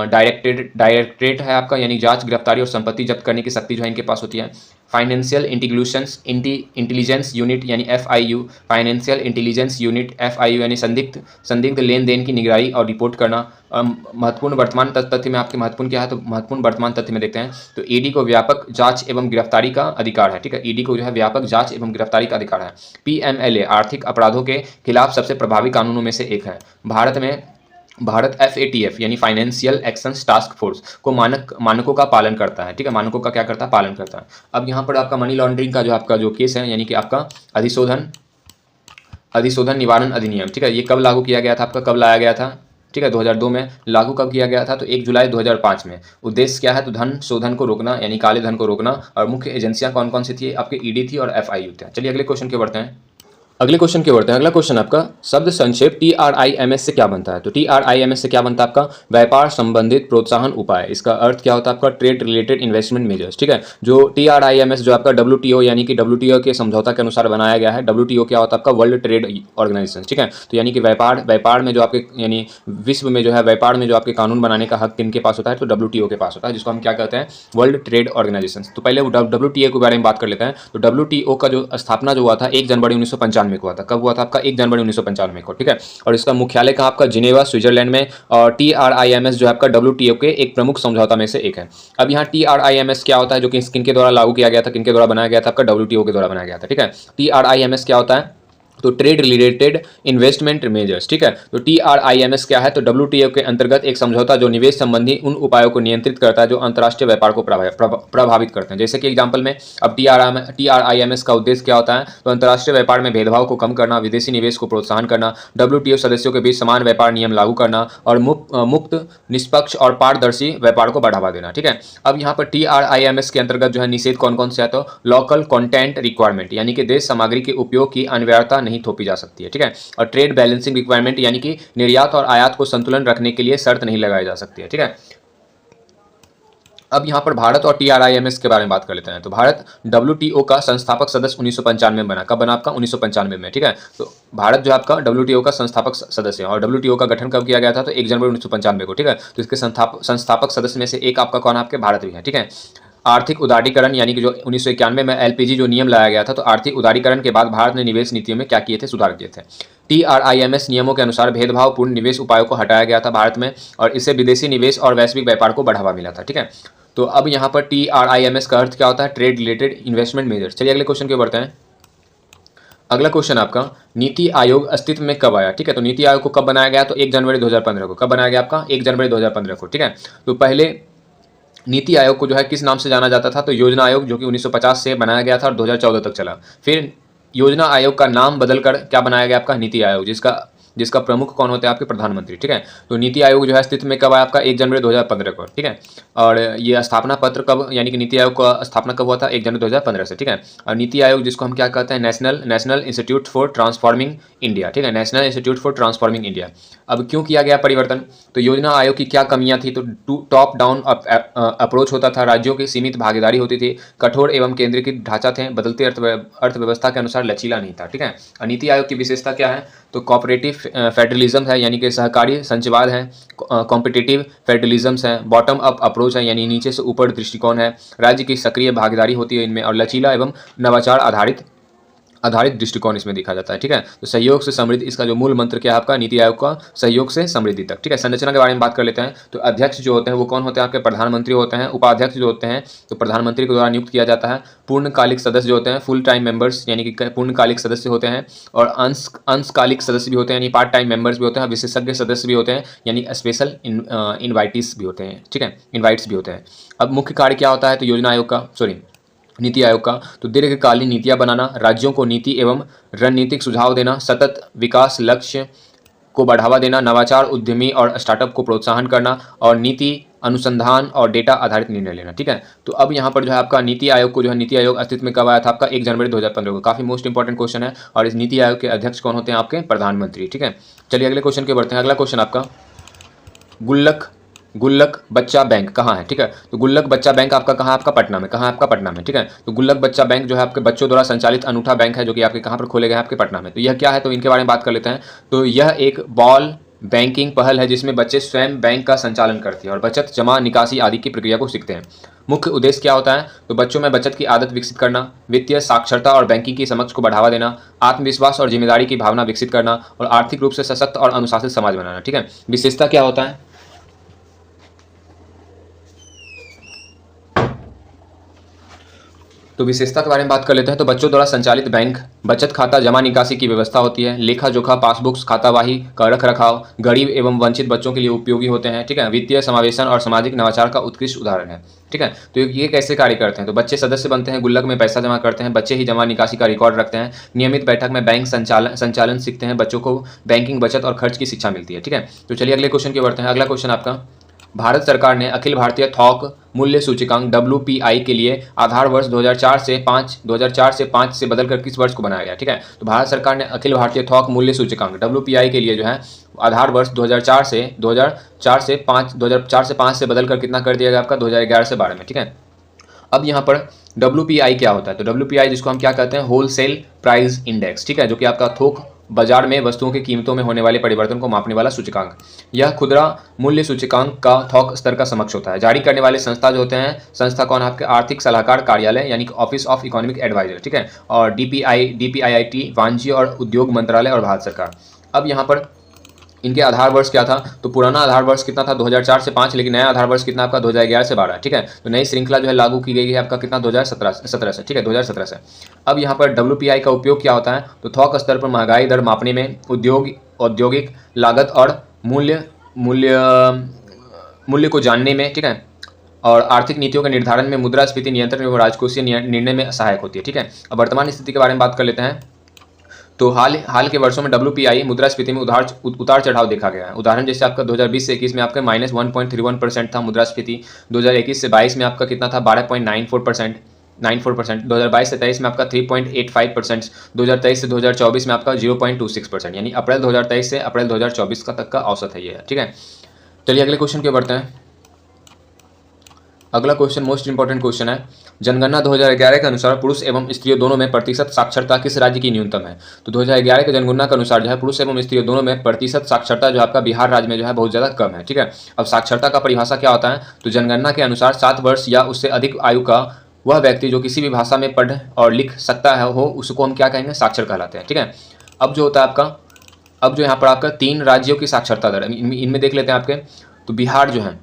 डायरेक्टरेट है आपका, यानी जांच, गिरफ्तारी और संपत्ति जब्त करने की शक्ति जो है इनके पास होती है। फाइनेंशियल इंटेलिजेंस यूनिट यानी FIU, financial intelligence unit FIU यानी संदिग्ध लेन देन की निगरानी और रिपोर्ट करना। महत्वपूर्ण वर्तमान तथ्य में आपके महत्वपूर्ण क्या है, तो महत्वपूर्ण वर्तमान तथ्य में देखते हैं तो ED को व्यापक जांच एवं गिरफ्तारी का अधिकार है, ठीक है। ED को जो है व्यापक जांच एवं गिरफ्तारी का अधिकार है। PMLA आर्थिक अपराधों के खिलाफ सबसे प्रभावी कानूनों में से एक है। भारत FATF यानी फाइनेंशियल एक्शंस टास्क फोर्स को मानकों का पालन करता है, ठीक है। मानकों का क्या करता है, पालन करता है। अब यहाँ पर आपका मनी लॉन्ड्रिंग का जो केस है, यानी कि आपका अधिशोधन निवारण अधिनियम, ठीक है, ये कब लागू किया गया था, आपका कब लाया गया था, ठीक है, 2002 में। लागू कब किया गया था, तो 1 जुलाई 2005 में। उद्देश्य क्या है, तो धन शोधन को रोकना, यानी काले धन को रोकना। और मुख्य एजेंसियां कौन कौन सी थी, आपके ED थी और FIU थे। चलिए अगले क्वेश्चन के बढ़ते हैं। अगला क्वेश्चन आपका शब्द संक्षेप TRIMS से क्या बनता है। तो TRIMS से क्या बनता है, आपका व्यापार संबंधित प्रोत्साहन उपाय। इसका अर्थ क्या होता है, आपका ट्रेड रिलेटेड इन्वेस्टमेंट मेजर्स, ठीक है। जो TRIMS जो आपका WTO यानी कि WTO के समझौता के अनुसार बनाया गया है। WTO क्या होता है, आपका वर्ल्ड ट्रेड ऑर्गेनाइजेशन, ठीक है। तो यानी कि व्यापार में जो आपके, यानी विश्व में जो है व्यापार में जो आपके कानून बनाने का हक किनके पास होता है, तो WTO के पास होता है, जिसको हम क्या कहते हैं, वर्ल्ड ट्रेड ऑर्गेनाइजेशन। तो पहले WTO के बारे में बात कर लेते हैं। तो WTO का जो स्थापना जो हुआ था 1 जनवरी 1995 1995 को हुआ था। कब हुआ था आपका? 1 जनवरी 1995 को, ठीक है। और इसका मुख्यालय कहाँ आपका? जिनेवा, स्विट्जरलैंड में। और TRIMS जो है आपका WTO के एक प्रमुख समझौता में से एक है। अब यहाँ TRIMS क्या होता है, जो कि किनके द्वारा लागू किया गया था, किनके द्वारा बनाया गया था? आपका WTO के द्वारा बनाया गया था, ठीक है। TRIMS क्या होता है? तो ट्रेड रिलेटेड इन्वेस्टमेंट मेजर्स, ठीक है। तो TRIMS क्या है? तो WTO के अंतर्गत एक समझौता जो निवेश संबंधी उन उपायों को नियंत्रित करता है जो अंतर्राष्ट्रीय व्यापार को प्रभावित करते हैं। जैसे कि एग्जांपल में अब TRIMS का उद्देश्य क्या होता है? तो अंतर्राष्ट्रीय व्यापार में भेदभाव को कम करना, विदेशी निवेश को प्रोत्साहन करना, WTO सदस्यों के बीच समान व्यापार नियम लागू करना और मुक्त, निष्पक्ष और पारदर्शी व्यापार को बढ़ावा देना, ठीक है। अब यहाँ पर TRIMS के अंतर्गत जो है निषेध कौन कौन से है? तो लोकल कंटेंट रिक्वायरमेंट, यानी कि देश सामग्री के उपयोग की अनिवार्यता नहीं थोपी जा सकती है, ठीक है। और ट्रेड बैलेंसिंग रिक्वायरमेंट, यानी कि निर्यात और आयात को संतुलन रखने के लिए शर्त नहीं लगाई जा सकती है, ठीक है। अब यहाँ पर भारत और TRIMS के बारे में बात कर लेते हैं। तो भारत WTO का संस्थापक सदस्य 1995 में बना। कब बना आपका? 1995 में, ठीक है। तो भारत जो आपका WTO का संस्थापक सदस्य है और WTO का गठन कब किया गया था? तो 1 जनवरी 1995 को, ठीक है। तो इसके संस्थापक सदस्य में से एक आपका कौन? आपके भारत भी है, ठीक है। आर्थिक उदारीकरण, यानी कि जो 1991 में LPG जो नियम लाया गया था, तो आर्थिक उदारीकरण के बाद भारत ने निवेश नीतियों में क्या किए थे? सुधार किए थे। TRIMS नियमों के अनुसार भेदभावपूर्ण निवेश उपायों को हटाया गया था भारत में, और इससे विदेशी निवेश और वैश्विक व्यापार को बढ़ावा मिला था, ठीक है। तो अब यहाँ पर TRIMS का अर्थ क्या होता है? Trade related investment measures. चलिए अगले क्वेश्चन के बढ़ते हैं। अगला क्वेश्चन आपका, नीति आयोग अस्तित्व में कब आया? ठीक है, तो नीति आयोग को कब बनाया गया? तो 1 जनवरी 2015 को। कब बनाया गया आपका? 1 जनवरी 2015 को, ठीक है। तो पहले नीति आयोग को जो है किस नाम से जाना जाता था? तो योजना आयोग, जो कि 1950 से बनाया गया था और 2014 तक चला। फिर योजना आयोग का नाम बदलकर क्या बनाया गया आपका? नीति आयोग, जिसका प्रमुख कौन होते हैं? आपके प्रधानमंत्री, ठीक है। तो नीति आयोग जो है अस्तित्व में कब आया आपका? 1 जनवरी 2015 को, ठीक है। और ये स्थापना पत्र कब, यानी कि नीति आयोग का स्थापना कब हुआ था? 1 जनवरी 2015 से, ठीक है। और नीति आयोग जिसको हम क्या कहते हैं? National institute for transforming India, ठीक है, national institute for transforming India. अब क्यों किया गया परिवर्तन? तो योजना आयोग की क्या कमियां थी? तो टॉप डाउन अप्रोच होता था, राज्यों की सीमित भागीदारी होती थी, कठोर एवं केंद्रीकृत ढांचा थे, बदलती अर्थव्यवस्था के अनुसार लचीला नहीं था, ठीक है। और नीति आयोग की विशेषता क्या है? तो कोऑपरेटिव फेडरलिज्म है, यानी कि सहकारी संचवाद है, कॉम्पिटिटिव फेडरलिज्म है, बॉटम अप अप्रोच है, यानी नीचे से ऊपर दृष्टिकोण है, राज्य की सक्रिय भागीदारी होती है इनमें, और लचीला एवं नवाचार आधारित दृष्टिकोण इसमें देखा जाता है, ठीक है। तो सहयोग से समृद्धि, इसका जो मूल मंत्र क्या है आपका? नीति आयोग का सहयोग से समृद्धि तक, ठीक है। संरचना के बारे में बात कर लेते हैं। तो अध्यक्ष जो होते हैं वो कौन होते हैं? आपके प्रधानमंत्री होते हैं। उपाध्यक्ष जो होते हैं तो प्रधानमंत्री के द्वारा नियुक्त किया जाता है। पूर्णकालिक सदस्य जो होते हैं, फुल टाइम मेंबर्स, यानी कि पूर्णकालिक सदस्य होते हैं। और अंशकालिक सदस्य भी होते हैं, यानी पार्ट टाइम मेंबर्स भी होते हैं। विशेषज्ञ सदस्य भी होते हैं, यानी स्पेशल इन्वाइटीज भी होते हैं, ठीक है, इन्वाइट्स भी होते हैं। अब मुख्य कार्य क्या होता है? तो योजना आयोग का, नीति आयोग का, तो दीर्घकालीन नीतियां बनाना, राज्यों को नीति एवं रणनीतिक सुझाव देना, सतत विकास लक्ष्य को बढ़ावा देना, नवाचार, उद्यमी और स्टार्टअप को प्रोत्साहन करना, और नीति अनुसंधान और डेटा आधारित निर्णय लेना, ठीक है। तो अब यहाँ पर जो है आपका नीति आयोग को, जो है नीति आयोग अस्तित्व में कब आया था? आपका 1 जनवरी 2015 को। काफी मोस्ट इंपॉर्टेंट क्वेश्चन है। और इस नीति आयोग के अध्यक्ष कौन होते हैं? आपके प्रधानमंत्री, ठीक है। चलिए अगले क्वेश्चन के बढ़ते हैं। अगला क्वेश्चन आपका, गुल्लक बच्चा बैंक कहाँ है? ठीक है, तो गुल्लक बच्चा बैंक आपका कहाँ? आपका पटना में। कहाँ? आपका पटना में, ठीक है। तो गुल्लक बच्चा बैंक जो है आपके बच्चों द्वारा संचालित अनूठा बैंक है, जो कि आपके कहाँ पर खोले गए हैं? आपके पटना में। तो यह क्या है? तो इनके बारे में बात कर लेते हैं। तो यह एक बॉल बैंकिंग पहल है जिसमें बच्चे स्वयं बैंक का संचालन करते हैं और बचत, जमा, निकासी आदि की प्रक्रिया को सीखते हैं। मुख्य उद्देश्य क्या होता है? तो बच्चों में बचत की आदत विकसित करना, वित्तीय साक्षरता और बैंकिंग की समझ को बढ़ावा देना, आत्मविश्वास और जिम्मेदारी की भावना विकसित करना, और आर्थिक रूप से सशक्त और अनुशासित समाज बनाना, ठीक है। विशेषता क्या होता है? तो विशेषता के बारे में बात कर लेते हैं। तो बच्चों द्वारा संचालित बैंक, बचत खाता, जमा निकासी की व्यवस्था होती है, लेखा जोखा, पासबुक्स, खातावाही का रख रखाव गरीब एवं वंचित बच्चों के लिए उपयोगी होते हैं, ठीक है। वित्तीय समावेशन और सामाजिक नवाचार का उत्कृष्ट उदाहरण है, ठीक है। तो ये कैसे कार्य करते हैं? तो बच्चे सदस्य बनते हैं, गुल्लक में पैसा जमा करते हैं, बच्चे ही जमा निकासी का रिकॉर्ड रखते हैं, नियमित बैठक में बैंक संचालन सीखते हैं, बच्चों को बैंकिंग, बचत और खर्च की शिक्षा मिलती है, ठीक है। तो चलिए अगले क्वेश्चन की बढ़ते हैं। अगला क्वेश्चन आपका, भारत सरकार ने अखिल भारतीय थोक मूल्य सूचकांक WPI के लिए आधार वर्ष 2004 से 5 से बदलकर किस वर्ष को बनाया गया? ठीक है, तो भारत सरकार ने अखिल भारतीय थोक मूल्य सूचकांक WPI के लिए जो है आधार वर्ष 2004 से 5 से बदलकर कितना कर दिया गया आपका? 2011 से 12 में, ठीक है। अब यहाँ पर WPI क्या होता है? तो WPI जिसको हम क्या कहते हैं? होलसेल प्राइस इंडेक्स, ठीक है, जो कि आपका थोक बाजार में वस्तुओं की कीमतों में होने वाले परिवर्तन को मापने वाला सूचकांक। यह खुदरा मूल्य सूचकांक का थोक स्तर का समकक्ष होता है। जारी करने वाले संस्था जो होते हैं, संस्था कौन, आपके आर्थिक सलाहकार कार्यालय यानी कि ऑफिस ऑफ इकोनॉमिक एडवाइजर, ठीक है, और डीपीआईआईटी, वाणिज्य और उद्योग मंत्रालय और भारत सरकार। अब यहाँ पर इनके आधार वर्ष क्या था, तो पुराना आधार वर्ष कितना था 2004 से 5, लेकिन नया आधार वर्ष कितना आपका 2011 से 12, ठीक है। तो नई श्रृंखला जो है लागू की गई है आपका कितना 2017 से, ठीक है, 2017 से। अब यहाँ पर WPI का उपयोग क्या होता है, तो थोक स्तर पर महंगाई दर मापने में, औद्योगिक लागत और मूल्य को जानने में, ठीक है, और आर्थिक नीतियों के निर्धारण में, मुद्रास्फीति नियंत्रण एवं राजकोषीय निर्णय में सहायक होती है, ठीक है। अब वर्तमान स्थिति के बारे में बात कर लेते हैं। तो हाल के वर्षों में WPI मुद्रास्फीति में उतार चढ़ाव देखा गया है। उदाहरण जैसे आपका 2020 से 21 में आपका -1.31% था मुद्रास्फीति, 2021 से 22 में आपका कितना था 12.94%, 2022 से 23 में आपका 3.85%, 2023 से 2024 में आपका 0.26%, यानी अप्रैल 2023 से अप्रैल 2024 का तक का औसत है ये, ठीक है। चलिए अगले क्वेश्चन के बढ़ते हैं। अगला क्वेश्चन मोस्ट इंपॉर्टेंट क्वेश्चन है। जनगणना 2011 के अनुसार पुरुष एवं स्त्रियों दोनों में प्रतिशत साक्षरता किस राज्य की न्यूनतम है। तो 2011 के जनगणना के अनुसार जो है पुरुष एवं स्त्रियों दोनों में प्रतिशत साक्षरता जो आपका बिहार राज्य में जो है बहुत ज़्यादा कम है, ठीक है। अब साक्षरता का परिभाषा क्या होता है, तो जनगणना के अनुसार 7 वर्ष या उससे अधिक आयु का वह व्यक्ति जो किसी भी भाषा में पढ़ और लिख सकता है हो, उसको हम क्या कहेंगे, साक्षर कहलाते हैं, ठीक है। अब जो होता है आपका, अब जो यहाँ पर आपका 3 राज्यों की साक्षरता दर इनमें देख लेते हैं आपके। तो बिहार जो है,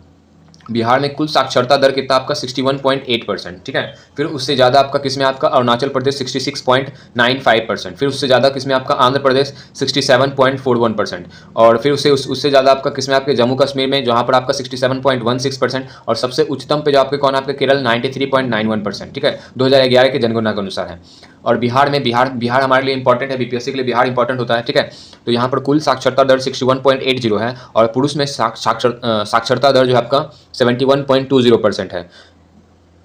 बिहार में कुल साक्षरता दर कितना आपका 61.8%, ठीक है। फिर उससे ज़्यादा आपका किसमें, आपका अरुणाचल प्रदेश 66.95%, फिर उससे ज़्यादा किसमें आपका आंध्र प्रदेश 67.41%, और फिर उससे ज़्यादा आपका किसमें आपके जम्मू कश्मीर में जहाँ पर आपका 67.16%, और सबसे उच्चतम पे जो आपके कौन, आपके केरल 93.91%, ठीक है, 2011 के जनगणना के अनुसार है। और बिहार में बिहार हमारे लिए इंपॉर्टेंट है, BPSC के लिए बिहार इंपॉर्टेंट होता है, ठीक है। तो यहाँ पर कुल साक्षरता दर 61.80 है, और पुरुष में साक्षरता दर जो है आपका 71.20% है,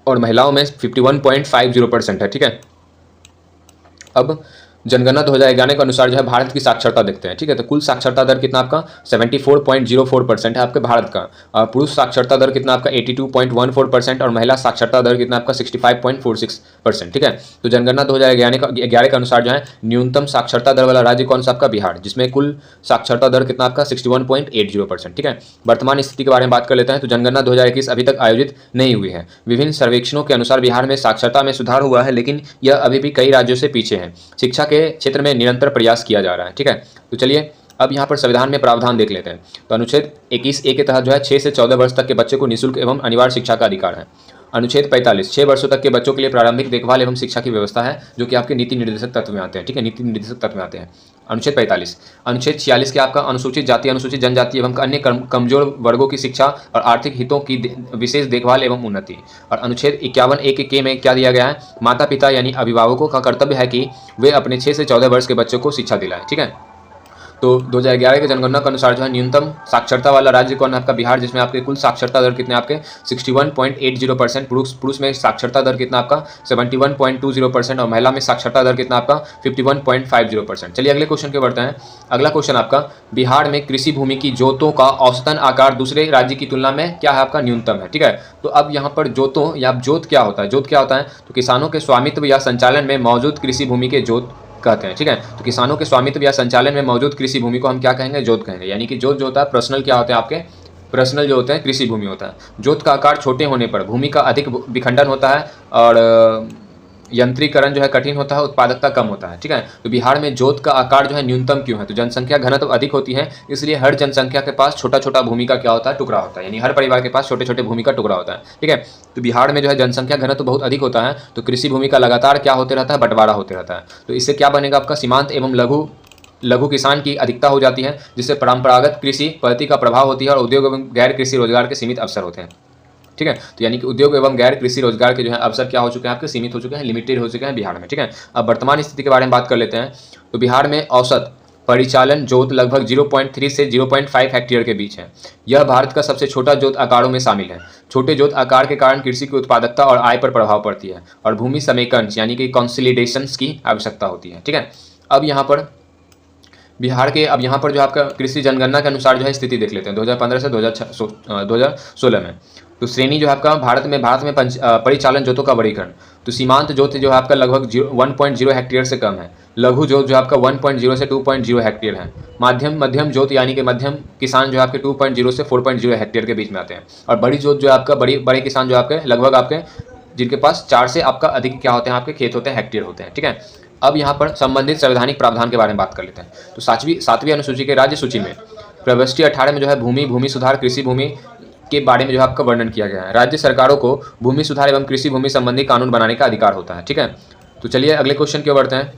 और महिलाओं में 51.50% है, ठीक है। अब जनगणना 2011 के अनुसार जो है भारत की साक्षरता देखते हैं, ठीक है। तो कुल साक्षरता दर कितना आपका 74.04% है आपके भारत का, और पुरुष साक्षरता दर कितना आपका 82.14%, और महिला साक्षरता दर कितना आपका 65.46%, ठीक है। तो जनगणना 2011 के अनुसार जो है न्यूनतम साक्षरता दर वाला राज्य कौन सा आपका, बिहार, जिसमें कुल साक्षरता दर कितना आपका 61.80%, ठीक है। वर्तमान स्थिति के बारे में बात कर लेते हैं। तो जनगणना 2021 अभी तक आयोजित नहीं हुई है। विभिन्न सर्वेक्षणों के अनुसार बिहार में साक्षरता में सुधार हुआ है, लेकिन यह अभी भी कई राज्यों से पीछे है। शिक्षा के क्षेत्र में निरंतर प्रयास किया जा रहा है, ठीक है। तो चलिए अब यहाँ पर संविधान में प्रावधान देख लेते हैं। तो अनुच्छेद 21A के तहत जो है 6 से 14 वर्ष तक के बच्चे को निःशुल्क एवं अनिवार्य शिक्षा का अधिकार है। अनुच्छेद 45 6 वर्षों तक के बच्चों के लिए प्रारंभिक देखभाल एवं शिक्षा की व्यवस्था है, जो कि आपके नीति निर्देशक तत्व में आते हैं, ठीक है, नीति निर्देशक तत्व में आते हैं। अनुच्छेद 45। अनुच्छेद 46 के आपका अनुसूचित जाति, अनुसूचित जनजाति एवं अन्य कमजोर वर्गों की शिक्षा और आर्थिक हितों की विशेष देखभाल एवं उन्नति। और अनुच्छेद 51A के में क्या दिया गया है, माता पिता यानी अभिभावकों का कर्तव्य है कि वे अपने 6 से 14 वर्ष के बच्चों को शिक्षा दिलाएं, ठीक है। तो 2011 के जनगणना के अनुसार जो है न्यूनतम साक्षरता वाला राज्य कौन है आपका, बिहार, जिसमें आपके कुल साक्षरता दर कितने आपके 61.80%, पुरुष में साक्षरता दर कितना आपका 71.20%, और महिला में साक्षरता दर कितना आपका 51.50%। चलिए अगले क्वेश्चन के बढ़ते हैं। अगला क्वेश्चन आपका, बिहार में कृषि भूमि की जोतों का औसतन आकार दूसरे राज्य की तुलना में क्या है आपका, न्यूनतम है, ठीक है। तो अब यहाँ पर जोतों या जोत क्या होता है, जोत क्या होता है, तो किसानों के स्वामित्व या संचालन में मौजूद कृषि भूमि के जोत कहते हैं, ठीक है। तो किसानों के स्वामित्व या संचालन में मौजूद कृषि भूमि को हम क्या कहेंगे, जोत कहेंगे। यानी कि जोत जो होता है पर्सनल क्या होते हैं आपके, पर्सनल जो होते हैं कृषि भूमि होता है। जोत का आकार छोटे होने पर भूमि का अधिक विखंडन होता है, और यंत्रीकरण जो है कठिन होता है, उत्पादकता कम होता है, ठीक है। तो बिहार में जोत का आकार जो है न्यूनतम क्यों है, तो जनसंख्या घनत्व अधिक होती है, इसलिए हर जनसंख्या के पास छोटा छोटा भूमि का क्या होता है, टुकड़ा होता है, यानी हर परिवार के पास छोटे छोटे भूमि का टुकड़ा होता है, ठीक है। तो बिहार में जो है जनसंख्या घनत्व बहुत अधिक होता है, तो कृषि भूमि का लगातार क्या होते रहता है, बंटवारा होते रहता है। तो इससे क्या बनेगा आपका, सीमांत एवं लघु किसान की अधिकता हो जाती है, जिससे परंपरागत कृषि पद्धति का प्रभाव होती है, और उद्योग एवं गैर कृषि रोजगार के सीमित अवसर होते हैं, ठीक है। तो यानी कि उद्योग एवं गैर कृषि रोजगार के जो है अवसर क्या हो चुके हैं आपके, सीमित हो चुके हैं, लिमिटेड हो चुके हैं बिहार में, ठीक है। अब वर्तमान स्थिति के बारे में बात कर लेते हैं। तो बिहार में औसत परिचालन जोत लगभग 0.3 से 0.5 हेक्टेयर के बीच है। यह भारत का सबसे छोटा जोत आकारों में शामिल है। छोटे जोत आकार के कारण कृषि की उत्पादकता और आय पर प्रभाव पड़ती है, और भूमि समेकन यानी कि कंसोलिडेशंस की आवश्यकता होती है, ठीक है। अब यहाँ पर बिहार के, अब यहाँ पर जो आपका कृषि जनगणना के अनुसार जो है स्थिति देख लेते हैं 2015 से 2016 में। तो श्रेणी जो है आपका भारत में परिचालन जोतों का वर्गीकरण। तो सीमांत जोत जो है आपका लगभग 1.0 हेक्टेयर से कम है। लघु जोत जो आपका 1.0 से 2.0 हेक्टेयर है। मध्यम जोत यानी कि मध्यम किसान जो आपके 2.0 से 4.0 हेक्टेयर के बीच में आते हैं। और बड़ी जोत जो आपका बड़े किसान जो आपके लगभग आपके जिनके पास 4 से आपका अधिक क्या होते हैं, आपके खेत होते हैं, हेक्टेयर होते हैं। ठीक है, अब यहाँ पर संबंधित संवैधानिक प्रावधान के बारे में बात कर लेते हैं। तो सातवीं अनुसूची के राज्य सूची में प्रविष्टि 18 में जो है भूमि सुधार कृषि भूमि के बारे में जो है आपका वर्णन किया गया है। राज्य सरकारों को भूमि सुधार एवं कृषि भूमि संबंधी कानून बनाने का अधिकार होता है। ठीक है, तो चलिए अगले क्वेश्चन की ओर बढ़ते हैं।